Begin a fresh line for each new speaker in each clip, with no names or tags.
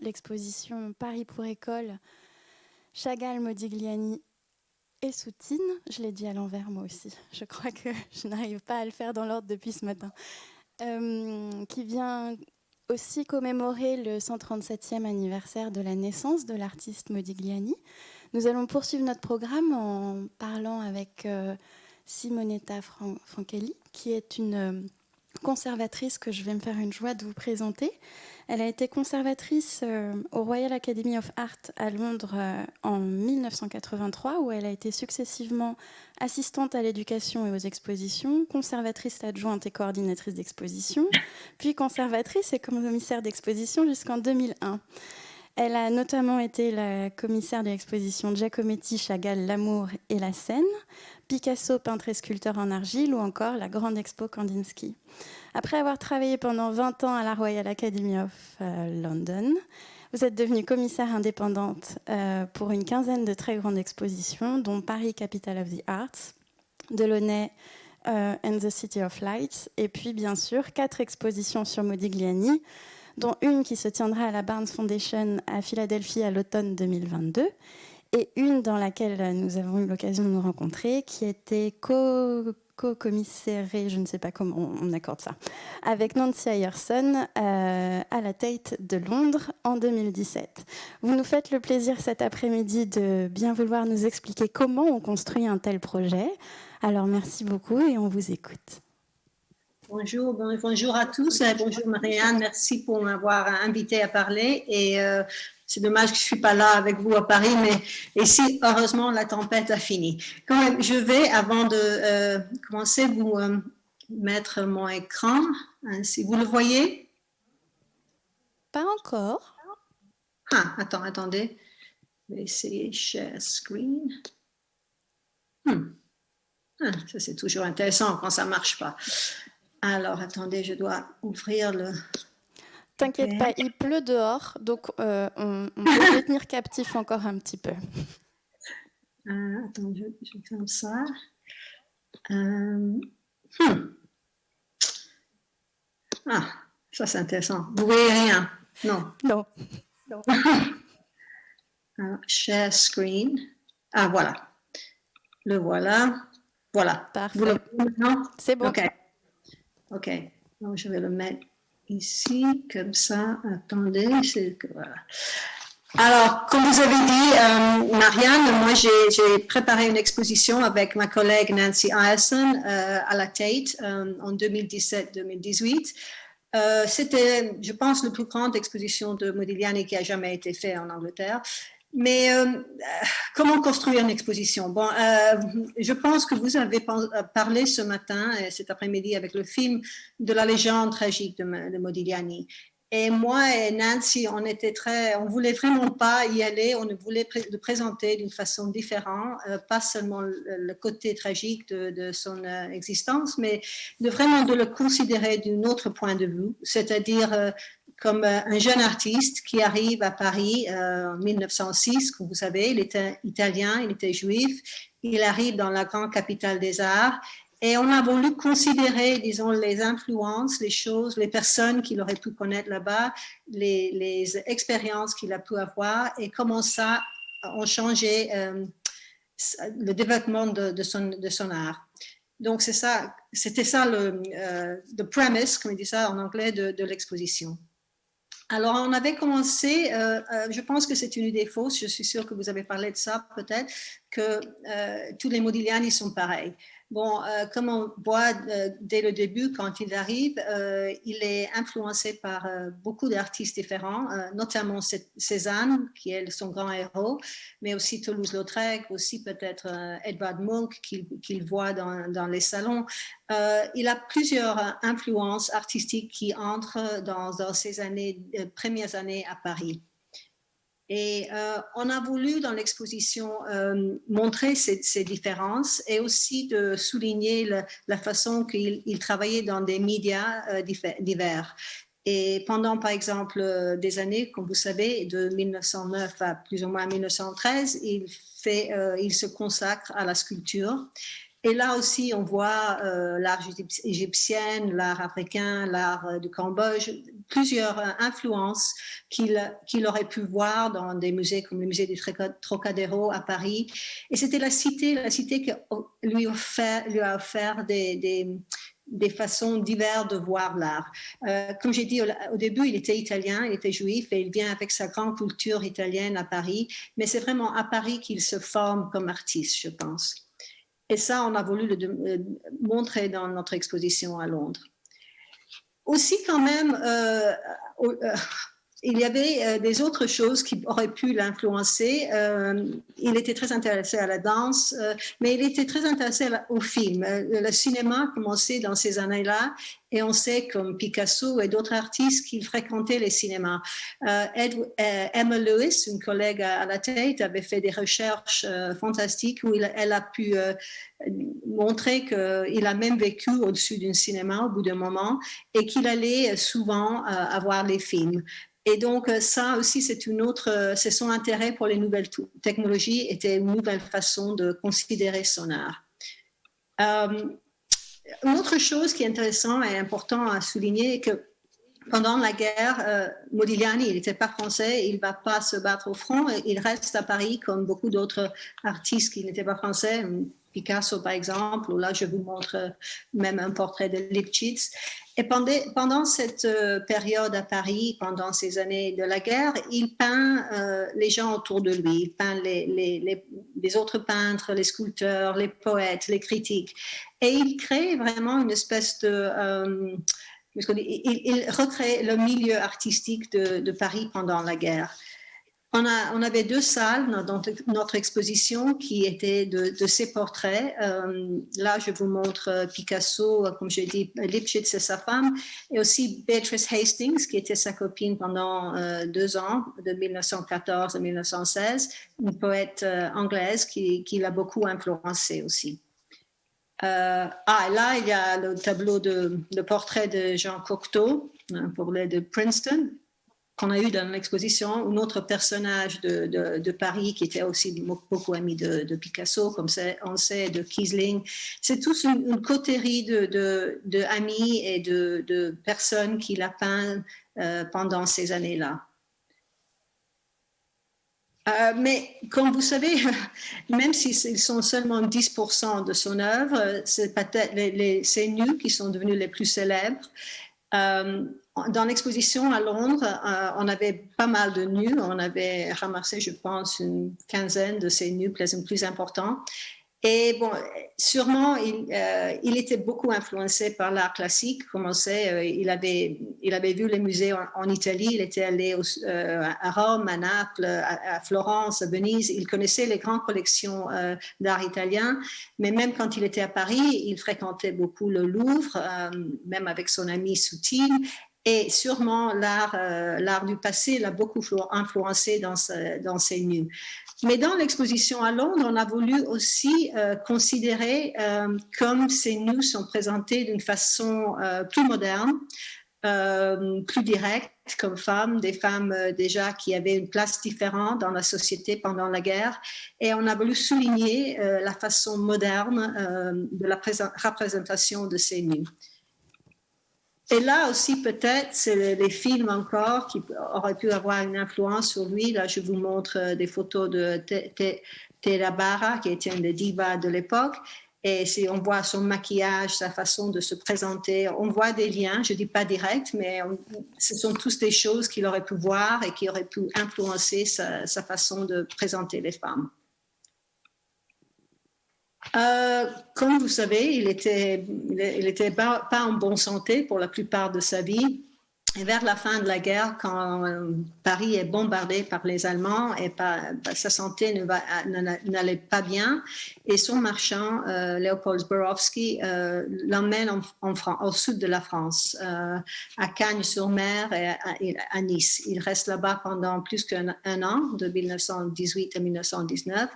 l'exposition Paris pour école, Chagall, Modigliani et Soutine. Je l'ai dit à l'envers moi aussi, je crois que je n'arrive pas à le faire dans l'ordre depuis ce matin, qui vient aussi commémorer le 137e anniversaire de la naissance de l'artiste Modigliani. Nous allons poursuivre notre programme en parlant avec Simonetta Franchelli, qui est une conservatrice que je vais me faire une joie de vous présenter. Elle a été conservatrice au Royal Academy of Art à Londres en 1983, où elle a été successivement assistante à l'éducation et aux expositions, conservatrice adjointe et coordinatrice d'exposition, puis conservatrice et commissaire d'exposition jusqu'en 2001. Elle a notamment été la commissaire de l'exposition Giacometti, Chagall, L'amour et la scène, Picasso, peintre et sculpteur en argile, ou encore la grande expo Kandinsky. Après avoir travaillé pendant 20 ans à la Royal Academy of London, vous êtes devenue commissaire indépendante pour une quinzaine de très grandes expositions, dont Paris, Capital of the Arts, Delaunay and the City of Lights, et puis bien sûr 4 expositions sur Modigliani, dont une qui se tiendra à la Barnes Foundation à Philadelphie à l'automne 2022, et une dans laquelle nous avons eu l'occasion de nous rencontrer, qui était co-commissérée, je ne sais pas comment on accorde ça, avec Nancy Ayerson à la Tate de Londres en 2017. Vous nous faites le plaisir cet après-midi de bien vouloir nous expliquer comment on construit un tel projet. Alors merci beaucoup et on vous écoute.
Bonjour à tous, bonjour Marianne, merci pour m'avoir invité à parler et c'est dommage que je ne suis pas là avec vous à Paris, mais ici, heureusement, la tempête a fini. Quand même, je vais, avant de commencer, vous mettre mon écran, hein, si vous le voyez.
Pas encore.
Ah, attendez, je vais essayer share screen. Ah, ça c'est toujours intéressant quand ça ne marche pas. Alors, attendez, je dois ouvrir le...
T'inquiète pas, il pleut dehors, donc on peut le tenir captif encore un petit peu.
Attends, je ferme ça. Ah, ça c'est intéressant. Vous voyez rien? Non.
Non.
Share screen. Ah, voilà. Le voilà. Voilà.
Parfait. C'est bon.
OK. Donc, je vais le mettre ici, comme ça. Attendez. Voilà. Alors, comme vous avez dit, Marianne, moi j'ai préparé une exposition avec ma collègue Nancy Ayerson à la Tate en 2017-2018. C'était, je pense, la plus grande exposition de Modigliani qui a jamais été faite en Angleterre. Mais comment construire une exposition? Bon, je pense que vous avez parlé ce matin et cet après-midi avec le film de la légende tragique de Modigliani. Et moi et Nancy, on voulait vraiment pas y aller, on voulait le présenter d'une façon différente, pas seulement le côté tragique de son existence, mais vraiment de le considérer d'un autre point de vue, c'est-à-dire comme un jeune artiste qui arrive à Paris en 1906, comme vous savez, il était italien, il était juif, il arrive dans la grande capitale des arts. Et on a voulu considérer, disons, les influences, les choses, les personnes qu'il aurait pu connaître là-bas, les expériences qu'il a pu avoir et comment ça a changé le développement de son art. Donc, c'était ça le premise, comme on dit ça en anglais, de l'exposition. Alors, on avait commencé, je pense que c'est une idée fausse, je suis sûre que vous avez parlé de ça peut-être, que tous les Modigliani sont pareils. Bon, comme on voit dès le début, quand il arrive, il est influencé par beaucoup d'artistes différents, notamment Cézanne, qui est son grand héros, mais aussi Toulouse-Lautrec, aussi peut-être Edvard Munch, qu'il voit dans les salons. Il a plusieurs influences artistiques qui entrent dans ces premières années à Paris. Et on a voulu dans l'exposition montrer ces différences et aussi de souligner la façon qu'il travaillait dans des médias divers. Et pendant, par exemple, des années, comme vous savez, de 1909 à plus ou moins 1913, il se consacre à la sculpture. Et là aussi, on voit l'art égyptien, l'art africain, l'art du Cambodge, plusieurs influences qu'il aurait pu voir dans des musées comme le musée du Trocadéro à Paris. Et c'était la cité qui lui a offert des façons diverses de voir l'art. Comme j'ai dit au début, il était italien, il était juif et il vient avec sa grande culture italienne à Paris, mais c'est vraiment à Paris qu'il se forme comme artiste, je pense. Et ça, on a voulu le montrer dans notre exposition à Londres. Aussi, quand même, il y avait des autres choses qui auraient pu l'influencer. Il était très intéressé à la danse, mais il était très intéressé au film. Le cinéma a commencé dans ces années-là, et on sait, comme Picasso et d'autres artistes, qu'il fréquentait les cinémas. Emma Lewis, une collègue à la Tate, avait fait des recherches fantastiques où elle a pu montrer qu'il a même vécu au-dessus d'un cinéma au bout d'un moment et qu'il allait souvent voir les films. Et donc, ça aussi, c'est son intérêt pour les nouvelles technologies, était une nouvelle façon de considérer son art. Une autre chose qui est intéressante et importante à souligner est que pendant la guerre, Modigliani, il n'était pas français, il ne va pas se battre au front, il reste à Paris comme beaucoup d'autres artistes qui n'étaient pas français, Picasso par exemple, ou là je vous montre même un portrait de Lipchitz. Et pendant cette période à Paris, pendant ces années de la guerre, il peint les gens autour de lui, il peint les autres peintres, les sculpteurs, les poètes, les critiques. Et il crée vraiment une espèce de... il recrée le milieu artistique de Paris pendant la guerre. On avait 2 salles dans notre exposition qui étaient de ses portraits. Là, je vous montre Picasso, comme je dis, Lipchitz et sa femme, et aussi Beatrice Hastings, qui était sa copine pendant 2 ans, de 1914 à 1916, une poète anglaise qui l'a beaucoup influencée aussi. Là, il y a le tableau de portrait de Jean Cocteau, pour de Princeton, qu'on a eu dans l'exposition, un autre personnage de Paris qui était aussi beaucoup ami de Picasso, comme on sait, de Kiesling. C'est tous une coterie d'amis et de personnes qu'il a peint pendant ces années-là. Mais comme vous savez, même s'ils sont seulement 10% de son œuvre, c'est peut-être ces nus qui sont devenus les plus célèbres. Dans l'exposition à Londres, on avait pas mal de nus. On avait ramassé, je pense, une quinzaine de ces nus plus importants. Et bon, sûrement, il était beaucoup influencé par l'art classique. Comme on sait, il avait vu les musées en Italie, il était allé à Rome, à Naples, à Florence, à Venise. Il connaissait les grandes collections d'art italien. Mais même quand il était à Paris, il fréquentait beaucoup le Louvre, même avec son ami Soutine. Et sûrement, l'art du passé l'a beaucoup influencé dans ses nus. Mais dans l'exposition à Londres, on a voulu aussi considérer comme ces nus sont présentés d'une façon plus moderne, plus directe comme femmes, des femmes déjà qui avaient une place différente dans la société pendant la guerre. Et on a voulu souligner la façon moderne de la représentation de ces nus. Et là aussi, peut-être, c'est les films encore qui auraient pu avoir une influence sur lui. Là, je vous montre des photos de Theda Bara, qui était une des divas de l'époque. Et si on voit son maquillage, sa façon de se présenter, on voit des liens, je ne dis pas direct, mais ce sont tous des choses qu'il aurait pu voir et qui auraient pu influencer sa façon de présenter les femmes. Comme vous savez, il était pas en bonne santé pour la plupart de sa vie. Et vers la fin de la guerre, quand Paris est bombardé par les Allemands, et sa santé n'allait pas bien, et son marchand, Leopold Zborowski, l'emmène au sud de la France, à Cagnes-sur-Mer et à Nice. Il reste là-bas pendant plus qu'un an, de 1918 à 1919.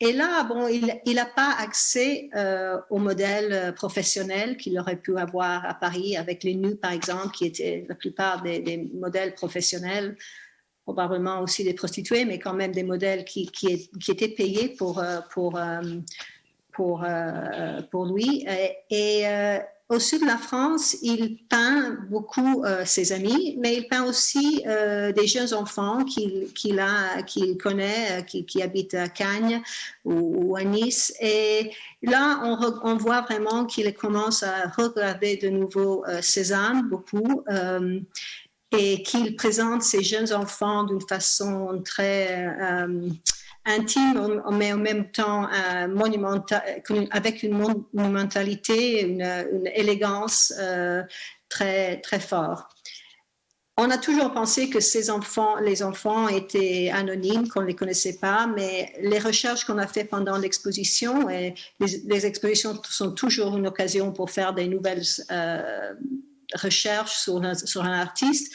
Et là, bon, il n'a pas accès aux modèles professionnels qu'il aurait pu avoir à Paris avec les nus, par exemple, qui étaient la plupart des modèles professionnels, probablement aussi des prostituées, mais quand même des modèles qui étaient payés pour lui. Et au sud de la France, il peint beaucoup ses amis, mais il peint aussi des jeunes enfants qu'il connaît, qui habitent à Cagnes ou à Nice. Et là, on voit vraiment qu'il commence à regarder de nouveau Cézanne beaucoup. Et qu'il présente ces jeunes enfants d'une façon très intime, mais en même temps avec une monumentalité, une élégance très, très forte. On a toujours pensé que les enfants étaient anonymes, qu'on ne les connaissait pas, mais les recherches qu'on a faites pendant l'exposition, et les expositions sont toujours une occasion pour faire des nouvelles recherche sur un artiste.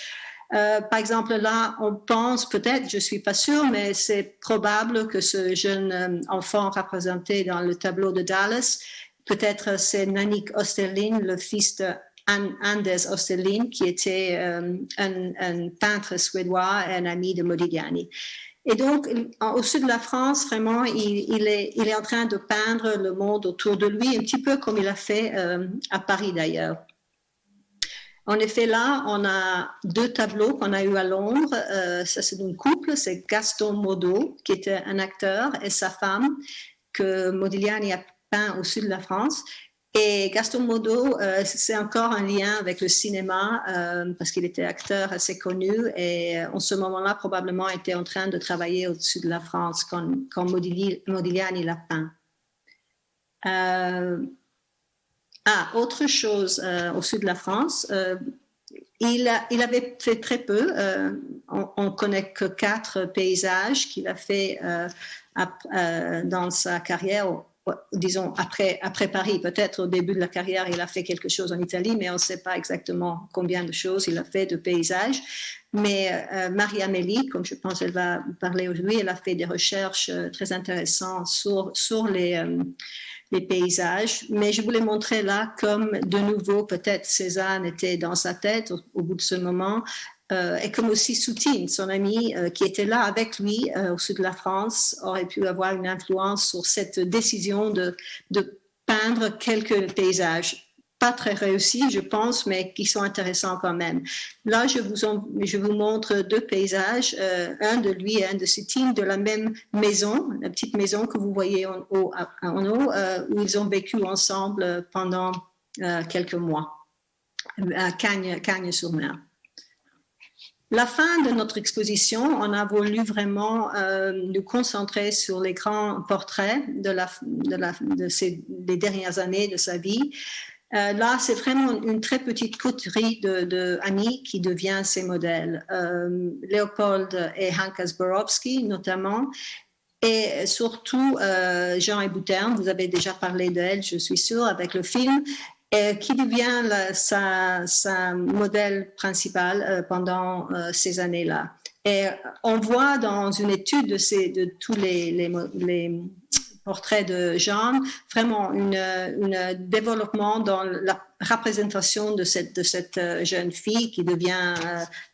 Par exemple, là, on pense peut-être, je ne suis pas sûre, mais c'est probable que ce jeune enfant représenté dans le tableau de Dallas, peut-être c'est Nannick Osterlin, le fils de Anders Osterlin, qui était un peintre suédois et un ami de Modigliani. Et donc, au sud de la France, vraiment, il est en train de peindre le monde autour de lui, un petit peu comme il a fait à Paris d'ailleurs. En effet, là, on a deux tableaux qu'on a eus à Londres. Ça, c'est un couple, c'est Gaston Modot, qui était un acteur, et sa femme, que Modigliani a peint au sud de la France. Et Gaston Modot, c'est encore un lien avec le cinéma, parce qu'il était acteur assez connu, et en ce moment-là, probablement, était en train de travailler au sud de la France quand Modigliani l'a peint. Autre chose au sud de la France, il avait fait très peu, on connaît que 4 paysages qu'il a fait dans sa carrière, disons après Paris, peut-être au début de la carrière il a fait quelque chose en Italie, mais on ne sait pas exactement combien de choses il a fait de paysages. Mais Marie-Amélie, comme je pense elle va parler aujourd'hui, elle a fait des recherches très intéressantes sur les paysages, mais je voulais montrer là comme de nouveau peut-être Cézanne était dans sa tête au bout de ce moment, et comme aussi Soutine, son ami qui était là avec lui au sud de la France, aurait pu avoir une influence sur cette décision de peindre quelques paysages. Pas très réussis, je pense, mais qui sont intéressants quand même. Là, je vous montre 2 paysages, un de lui et un de Soutine, de la même maison, la petite maison que vous voyez en haut, où ils ont vécu ensemble pendant quelques mois, à Cagnes-sur-Mer. La fin de notre exposition, on a voulu vraiment nous concentrer sur les grands portraits des dernières années de sa vie. Là, c'est vraiment une très petite coterie d'amis qui devient ses modèles. Léopold et Hanka Zborowski, notamment, et surtout Jean Hébuterne, vous avez déjà parlé d'elle, je suis sûre, avec le film, qui devient sa modèle principal pendant ces années-là. Et on voit dans une étude de tous les portrait de Jeanne, vraiment un développement dans la représentation de cette jeune fille qui devient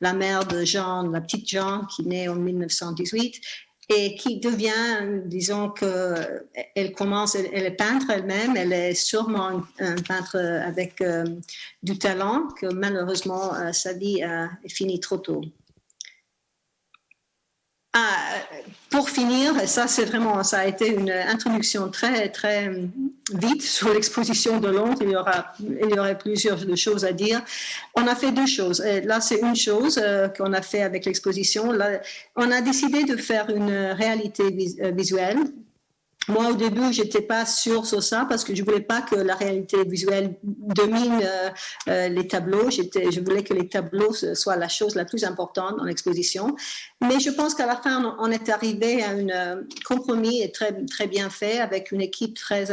la mère de Jeanne, la petite Jeanne qui naît en 1918 et qui devient, disons qu'elle elle est peintre elle-même, elle est sûrement un peintre avec du talent, que malheureusement sa vie est finie trop tôt. Pour finir, ça a été une introduction très très vite sur l'exposition de Londres. Il y aurait plusieurs choses à dire. On a fait 2 choses. Là, c'est une chose qu'on a fait avec l'exposition. Là, on a décidé de faire une réalité visuelle. Moi, au début, j'étais pas sûre sur ça parce que je voulais pas que la réalité visuelle domine les tableaux. Je voulais que les tableaux soient la chose la plus importante dans l'exposition. Mais je pense qu'à la fin, on est arrivé à un compromis et très, très bien fait avec une équipe très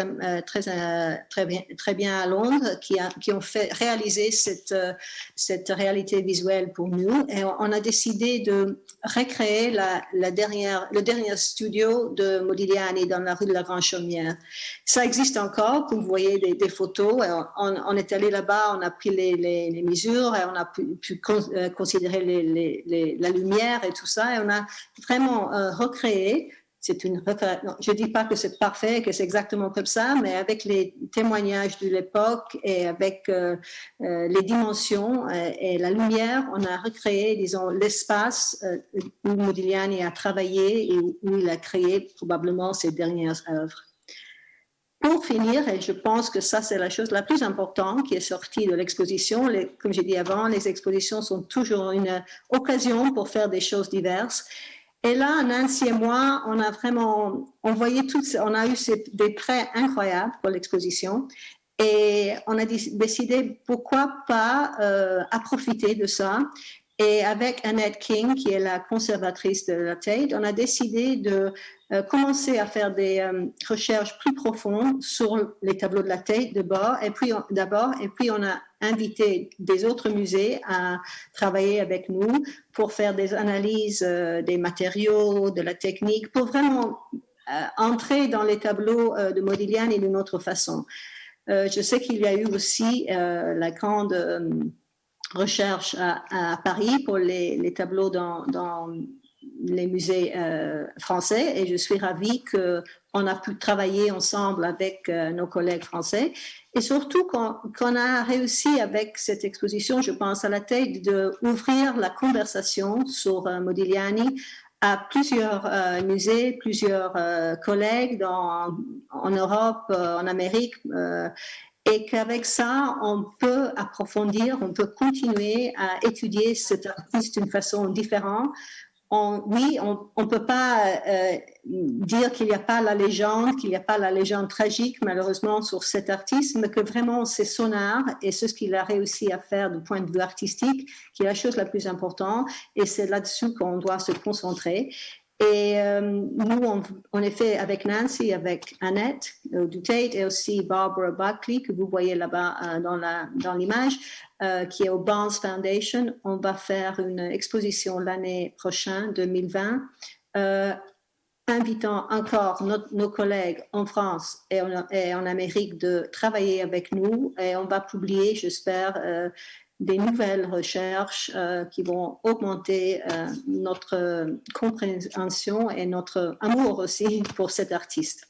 bien à Londres qui ont fait réaliser cette réalité visuelle pour nous. Et on a décidé de recréer le dernier studio de Modigliani dans la rue de la Grande Chaumière. Ça existe encore, comme vous voyez des photos. On est allé là-bas, on a pris les mesures et on a pu considérer la lumière et tout ça. Et on a vraiment recréé je ne dis pas que c'est parfait, que c'est exactement comme ça, mais avec les témoignages de l'époque et avec les dimensions et la lumière, on a recréé, disons, l'espace où Modigliani a travaillé et où il a créé probablement ses dernières œuvres. Pour finir, et je pense que ça c'est la chose la plus importante qui est sortie de l'exposition, comme j'ai dit avant, les expositions sont toujours une occasion pour faire des choses diverses. Et là, Nancy et moi, on a vraiment, on a eu des prêts incroyables pour l'exposition. Et on a décidé pourquoi pas à profiter de ça. Et avec Annette King, qui est la conservatrice de la Tate, on a décidé de commencer à faire des recherches plus profondes sur les tableaux de la Tate d'abord, et puis on a invité des autres musées à travailler avec nous pour faire des analyses des matériaux, de la technique, pour vraiment entrer dans les tableaux de Modigliani d'une autre façon. Je sais qu'il y a eu aussi la grande recherche à Paris pour les tableaux dans les musées français, et je suis ravie qu'on a pu travailler ensemble avec nos collègues français, et surtout qu'on a réussi avec cette exposition, je pense à la Tate, d'ouvrir la conversation sur Modigliani à plusieurs musées, plusieurs collègues en Europe, en Amérique, et qu'avec ça, on peut approfondir, on peut continuer à étudier cet artiste d'une façon différente. Oui, on ne peut pas dire qu'il n'y a pas la légende, qu'il n'y a pas la légende tragique, malheureusement, sur cet artiste, mais que vraiment c'est son art et c'est ce qu'il a réussi à faire du point de vue artistique qui est la chose la plus importante, et c'est là-dessus qu'on doit se concentrer. Et nous, en effet, avec Nancy, avec Annette du Tate, et aussi Barbara Buckley, que vous voyez là-bas dans l'image, qui est au Barnes Foundation, on va faire une exposition l'année prochaine, 2020, invitant encore nos collègues en France et en Amérique de travailler avec nous, et on va publier, j'espère, des nouvelles recherches qui vont augmenter notre compréhension et notre amour aussi pour cet artiste.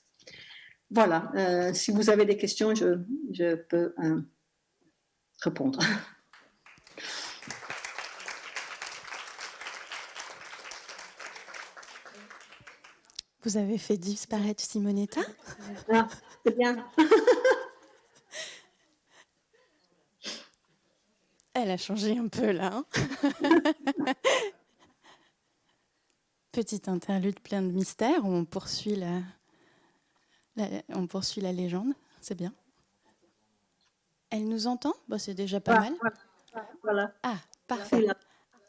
Voilà, si vous avez des questions, je peux répondre.
Vous avez fait disparaître Simonetta ?
Ah, c'est bien.
Elle a changé un peu là. Hein. Petite interlude plein de mystères. On poursuit la légende. C'est bien. Elle nous entend ? Bon, c'est déjà pas mal.
Voilà.
Ah, parfait.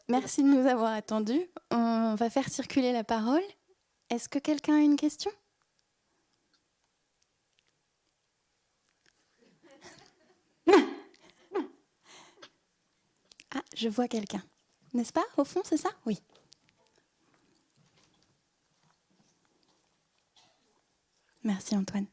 Merci de nous avoir attendus. On va faire circuler la parole. Est-ce que quelqu'un a une question ? Ah, je vois quelqu'un. N'est-ce pas ? Au fond, c'est ça ? Oui. Merci Antoine.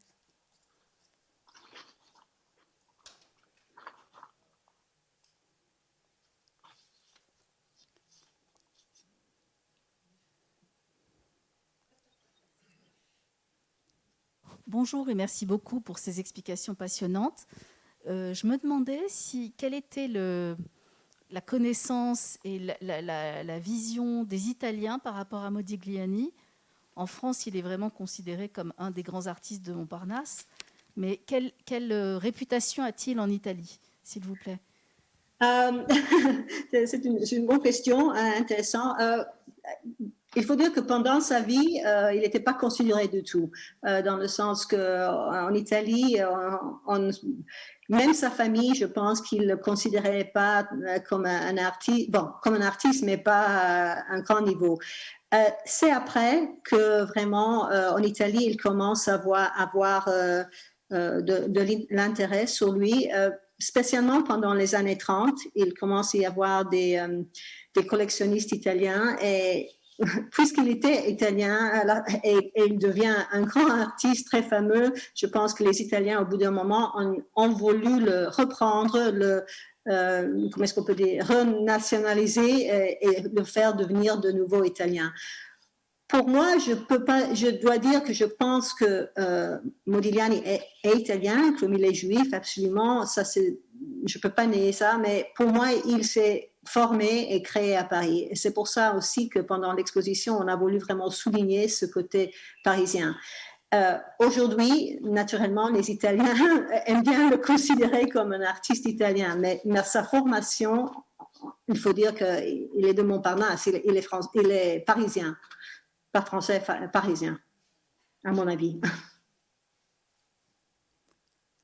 Bonjour et merci beaucoup pour ces explications passionnantes. Je me demandais quelle était la connaissance et la vision des Italiens par rapport à Modigliani. En France, il est vraiment considéré comme un des grands artistes de Montparnasse. Mais quelle réputation a-t-il en Italie, s'il vous plaît ?
C'est une bonne question, intéressante. Il faut dire que pendant sa vie, il n'était pas considéré du tout, dans le sens qu'en Italie, même sa famille, je pense qu'il ne le considérait pas comme un artiste, comme un artiste, mais pas à un grand niveau. C'est après que vraiment, en Italie, il commence à avoir de l'intérêt sur lui, spécialement pendant les années 30. Il commence à y avoir des collectionnistes italiens, et puisqu'il était italien et il devient un grand artiste très fameux, je pense que les Italiens, au bout d'un moment, ont voulu le reprendre, comment est-ce qu'on peut dire, renationaliser et le faire devenir de nouveau italien. pour moi, je dois dire que je pense que Modigliani est italien, comme il est juif, absolument. Ça, je peux pas nier ça, mais pour moi, il s'est formé et créé à Paris. Et c'est pour ça aussi que pendant l'exposition, on a voulu vraiment souligner ce côté parisien. Aujourd'hui, naturellement, les Italiens aiment bien le considérer comme un artiste italien, mais sa formation, il faut dire qu'il est de Montparnasse, il est parisien. Pas français, parisien, à mon avis.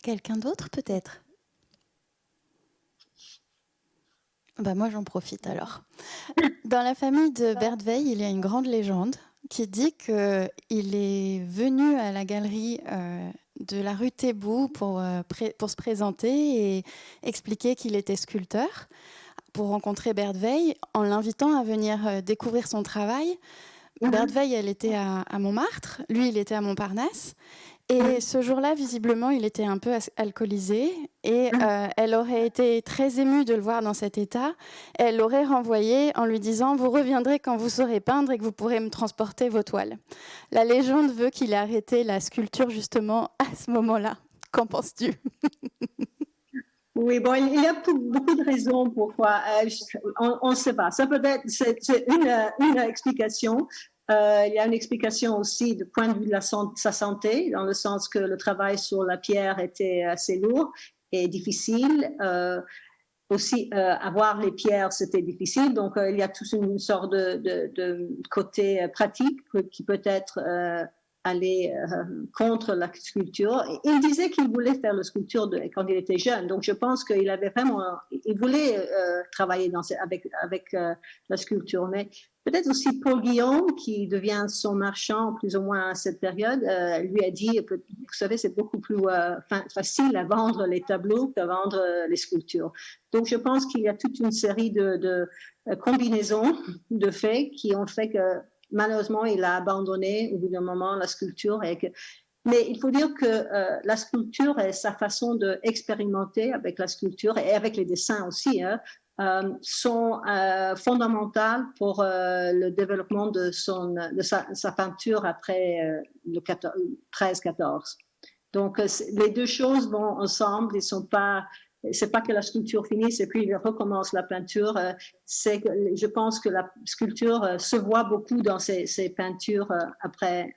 Quelqu'un d'autre, peut-être? Moi, j'en profite alors. Dans la famille de Bert Weil, il y a une grande légende qui dit qu'il est venu à la galerie de la rue Thébout pour se présenter et expliquer qu'il était sculpteur, pour rencontrer Bert Weil, en l'invitant à venir découvrir son travail. Bert Weil, elle était à Montmartre, lui, il était à Montparnasse. Et ce jour-là, visiblement, il était un peu alcoolisé et elle aurait été très émue de le voir dans cet état. Elle l'aurait renvoyé en lui disant « Vous reviendrez quand vous saurez peindre et que vous pourrez me transporter vos toiles ». La légende veut qu'il ait arrêté la sculpture justement à ce moment-là. Qu'en penses-tu ?
Oui, bon, il y a beaucoup de raisons pourquoi. On ne sait pas. Ça peut-être, c'est une explication. Il y a une explication aussi du point de vue de sa santé, dans le sens que le travail sur la pierre était assez lourd et difficile. Aussi, avoir les pierres, c'était difficile. Donc, il y a toute une sorte de côté pratique qui peut être aller contre la sculpture. Il disait qu'il voulait faire la sculpture quand il était jeune. Donc, je pense qu'il avait vraiment, il voulait travailler avec la sculpture. Mais peut-être aussi Paul Guillaume, qui devient son marchand plus ou moins à cette période, lui a dit, vous savez, c'est beaucoup plus facile à vendre les tableaux qu'à vendre les sculptures. Donc, je pense qu'il y a toute une série de combinaisons de faits qui ont fait que malheureusement, il a abandonné au bout d'un moment la sculpture. Mais il faut dire que la sculpture et sa façon d'expérimenter avec la sculpture et avec les dessins aussi sont fondamentales pour le développement de sa peinture après le 13-14. Donc, les deux choses vont ensemble. Ils sont pas... C'est pas que la sculpture finisse et puis il recommence la peinture. Je pense que la sculpture se voit beaucoup dans ses peintures après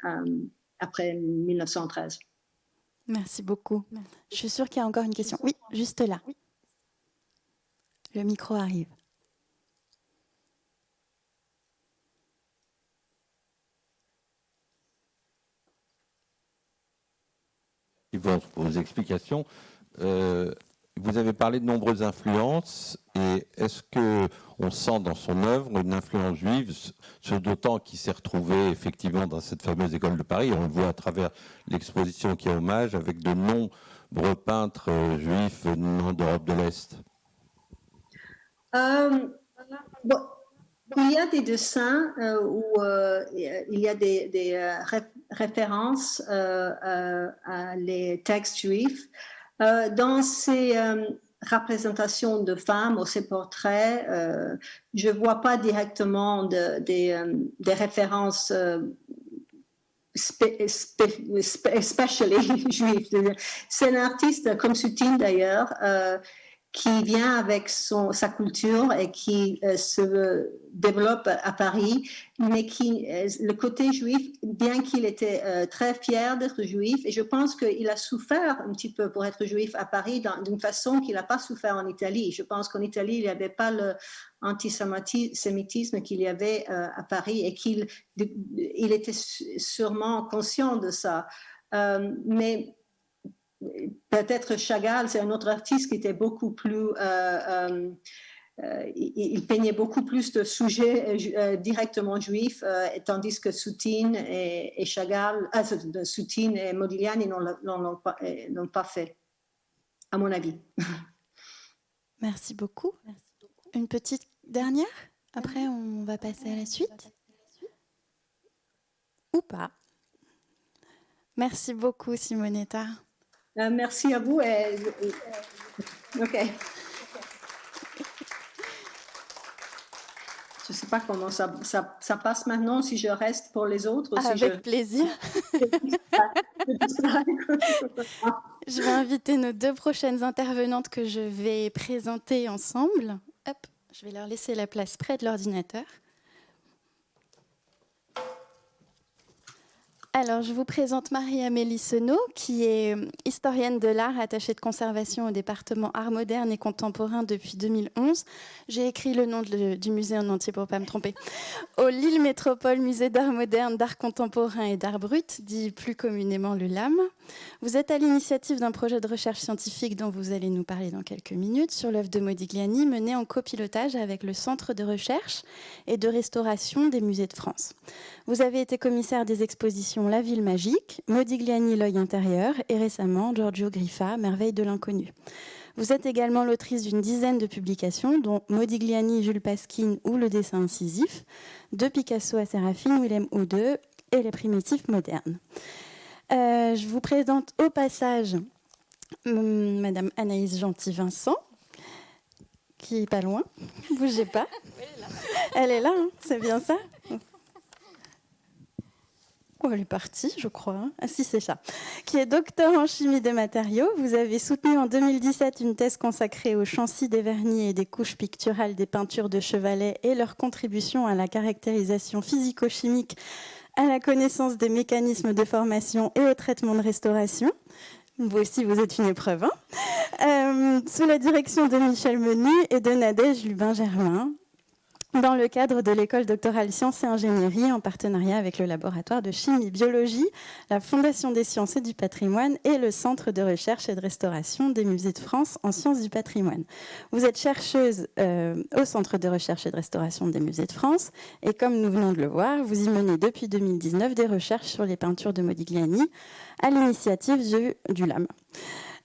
1913.
Merci beaucoup. Je suis sûre qu'il y a encore une question. Oui, juste là. Le micro arrive.
Pour vos explications. Vous avez parlé de nombreuses influences et est-ce qu'on sent dans son œuvre une influence juive, ce d'autant qu'il s'est retrouvé effectivement dans cette fameuse école de Paris, on le voit à travers l'exposition qui est hommage avec de nombreux peintres juifs venant d'Europe de l'Est.
Bon, il y a des dessins où il y a des références à les textes juifs. Dans ces représentations de femmes ou ces portraits, je ne vois pas directement des références especially juives. C'est un artiste comme Soutine d'ailleurs, qui vient avec sa culture et qui se développe à Paris, mais le côté juif, bien qu'il était très fier d'être juif, et je pense qu'il a souffert un petit peu pour être juif à Paris d'une façon qu'il n'a pas souffert en Italie. Je pense qu'en Italie, il n'y avait pas l'antisémitisme qu'il y avait à Paris et qu'il était sûrement conscient de ça. Mais peut-être Chagall, c'est un autre artiste qui était beaucoup plus... il peignait beaucoup plus de sujets directement juifs, tandis que Soutine et Chagall, Soutine et Modigliani n'ont pas fait, à mon avis.
Merci beaucoup. Une petite dernière, après on va passer à la suite. Ou pas. Merci beaucoup, Simonetta.
Merci à vous. OK. Je sais sais pas comment ça passe maintenant, si je reste pour les autres. Ou si
Avec plaisir. Je vais inviter nos 2 prochaines intervenantes que je vais présenter ensemble. Hop, je vais leur laisser la place près de l'ordinateur. Alors, je vous présente Marie-Amélie Senot, qui est historienne de l'art, attachée de conservation au département art moderne et contemporain depuis 2011. J'ai écrit le nom du musée en entier pour ne pas me tromper. Au Lille Métropole Musée d'art moderne, d'art contemporain et d'art brut, dit plus communément le LAM. Vous êtes à l'initiative d'un projet de recherche scientifique dont vous allez nous parler dans quelques minutes sur l'œuvre de Modigliani, menée en copilotage avec le Centre de recherche et de restauration des musées de France. Vous avez été commissaire des expositions La Ville magique, Modigliani, l'œil intérieur et récemment Giorgio Griffa, Merveille de l'inconnu. Vous êtes également l'autrice d'une dizaine de publications, dont Modigliani, Jules Pasquine ou Le dessin incisif, de Picasso à Séraphine, Willem Oude et Les primitifs modernes. Je vous présente au passage Madame Anaïs Gentil-Vincent, qui n'est pas loin, bougez pas. Elle est là, hein, c'est bien ça. Oh, elle est partie, je crois. Hein. Ah si, c'est ça. Qui est docteur en chimie des matériaux. Vous avez soutenu en 2017 une thèse consacrée au chancy des vernis et des couches picturales des peintures de Chevalet et leur contribution à la caractérisation physico-chimique, à la connaissance des mécanismes de formation et au traitement de restauration. Vous aussi, vous êtes une épreuve. Hein. Sous la direction de Michel Menu et de Nadège Lubin-Germain, dans le cadre de l'école doctorale Sciences et Ingénierie, en partenariat avec le laboratoire de chimie-biologie, la Fondation des sciences et du patrimoine et le Centre de recherche et de restauration des musées de France en sciences du patrimoine. Vous êtes chercheuse au Centre de recherche et de restauration des musées de France et comme nous venons de le voir, vous y menez depuis 2019 des recherches sur les peintures de Modigliani à l'initiative du LAM.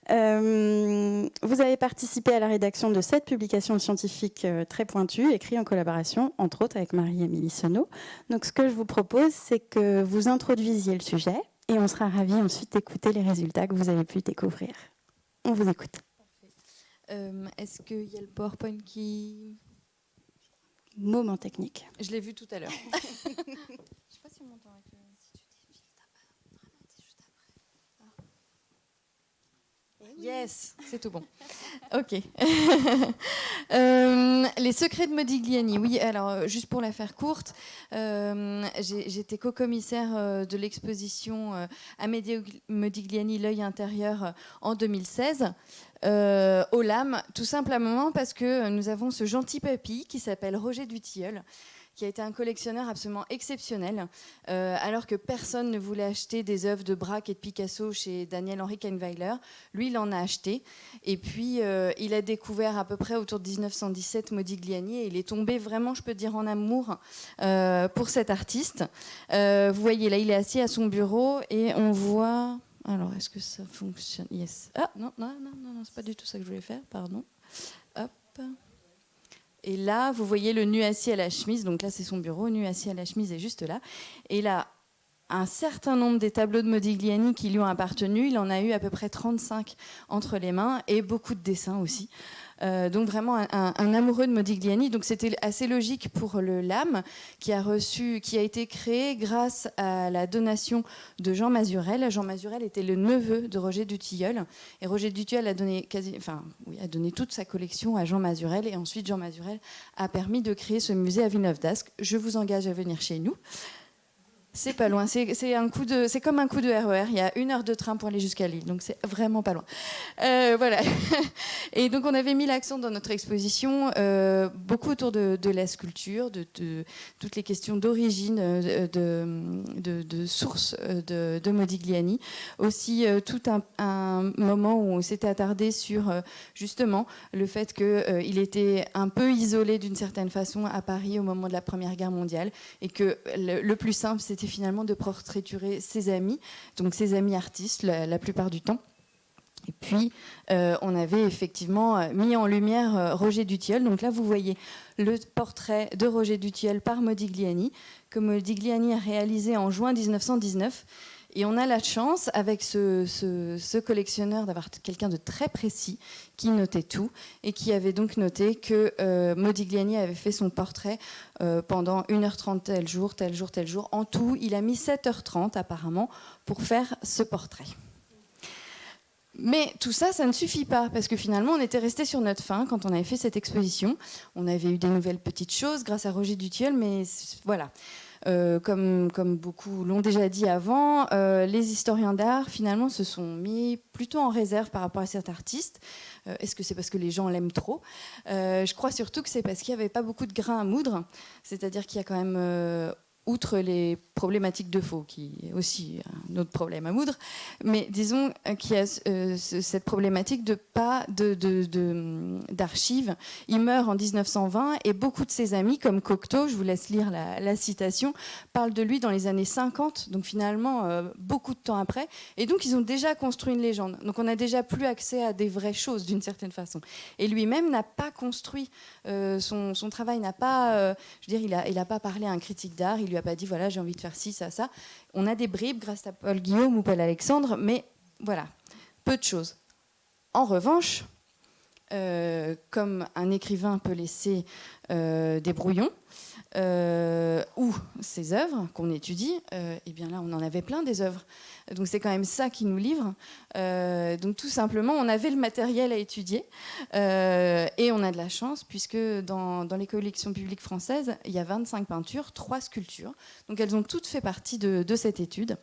Vous avez participé à la rédaction de 7 publications scientifiques très pointues, écrites en collaboration, entre autres, avec Marie-Amélie Senot. Donc, ce que je vous propose, c'est que vous introduisiez le sujet et on sera ravis ensuite d'écouter les résultats que vous avez pu découvrir. On vous écoute.
Est-ce qu'il y a le PowerPoint qui...
Moment technique.
Je l'ai vu tout à l'heure. Je ne sais pas si on m'entend avec le... Yes, c'est tout bon. Ok. Les secrets de Modigliani. Oui, alors juste pour la faire courte, j'étais co-commissaire de l'exposition Amédée Modigliani, l'œil intérieur en 2016 au LAM, tout simplement parce que nous avons ce gentil papy qui s'appelle Roger Dutilleul, qui a été un collectionneur absolument exceptionnel, alors que personne ne voulait acheter des œuvres de Braque et de Picasso chez Daniel-Henri Kahnweiler. Lui, il en a acheté. Et puis, il a découvert à peu près autour de 1917 Modigliani et il est tombé vraiment, je peux dire, en amour pour cet artiste. Vous voyez, là, il est assis à son bureau et on voit... Alors, est-ce que ça fonctionne? Yes. Ah, non, c'est pas du tout ça que je voulais faire, pardon. Hop. Et là, vous voyez le nu assis à la chemise. Donc là, c'est son bureau. Nu assis à la chemise est juste là. Et là, un certain nombre des tableaux de Modigliani qui lui ont appartenu. Il en a eu à peu près 35 entre les mains et beaucoup de dessins aussi. Donc vraiment un amoureux de Modigliani. Donc c'était assez logique pour le LAM qui a été créé grâce à la donation de Jean Mazurel. Jean Mazurel était le neveu de Roger Dutilleul et Roger Dutilleul a donné toute sa collection à Jean Mazurel et ensuite Jean Mazurel a permis de créer ce musée à Villeneuve-d'Ascq. Je vous engage à venir chez nous. C'est pas loin, c'est comme un coup de RER. Il y a 1 heure de train pour aller jusqu'à Lille, donc c'est vraiment pas loin. Voilà. Et donc on avait mis l'accent dans notre exposition beaucoup autour de la sculpture, de toutes les questions d'origine, de source de Modigliani. Aussi tout un moment où on s'était attardé sur justement le fait qu'il était un peu isolé d'une certaine façon à Paris au moment de la Première Guerre mondiale et que le plus simple c'était finalement de portraiturer ses amis, donc ses amis artistes la plupart du temps. Et puis, on avait effectivement mis en lumière Roger Dutilleul. Donc là, vous voyez le portrait de Roger Dutilleul par Modigliani, que Modigliani a réalisé en juin 1919 Et on a la chance, avec ce collectionneur, d'avoir quelqu'un de très précis qui notait tout et qui avait donc noté que Modigliani avait fait son portrait pendant 1h30 tel jour, tel jour, tel jour. En tout, il a mis 7h30 apparemment pour faire ce portrait. Mais tout ça, ça ne suffit pas, parce que finalement, on était resté sur notre faim quand on avait fait cette exposition. On avait eu des nouvelles petites choses grâce à Roger Dutilleul, mais voilà. Comme beaucoup l'ont déjà dit avant, les historiens d'art, finalement, se sont mis plutôt en réserve par rapport à cet artiste. Est-ce que c'est parce que les gens l'aiment trop ? Je crois surtout que c'est parce qu'il n'y avait pas beaucoup de grains à moudre. C'est-à-dire qu'il y a quand même... outre les problématiques de faux, qui est aussi un autre problème à moudre, mais disons qu'il y a cette problématique de pas d'archives. Il meurt en 1920 et beaucoup de ses amis, comme Cocteau, je vous laisse lire la citation, parlent de lui dans les années 50, donc finalement beaucoup de temps après, et donc ils ont déjà construit une légende. Donc on n'a déjà plus accès à des vraies choses d'une certaine façon. Et lui-même n'a pas construit son travail, n'a pas, je veux dire, il a pas parlé à un critique d'art, il lui a pas dit voilà j'ai envie de faire ci, ça, ça. On a des bribes grâce à Paul Guillaume ou Paul Alexandre, mais voilà, peu de choses. En revanche, comme un écrivain peut laisser des brouillons ou ses œuvres qu'on étudie, et bien là on en avait plein des œuvres. Donc c'est quand même ça qui nous livre. Donc tout simplement, on avait le matériel à étudier et on a de la chance puisque dans les collections publiques françaises, il y a 25 peintures, 3 sculptures. Donc elles ont toutes fait partie de cette étude.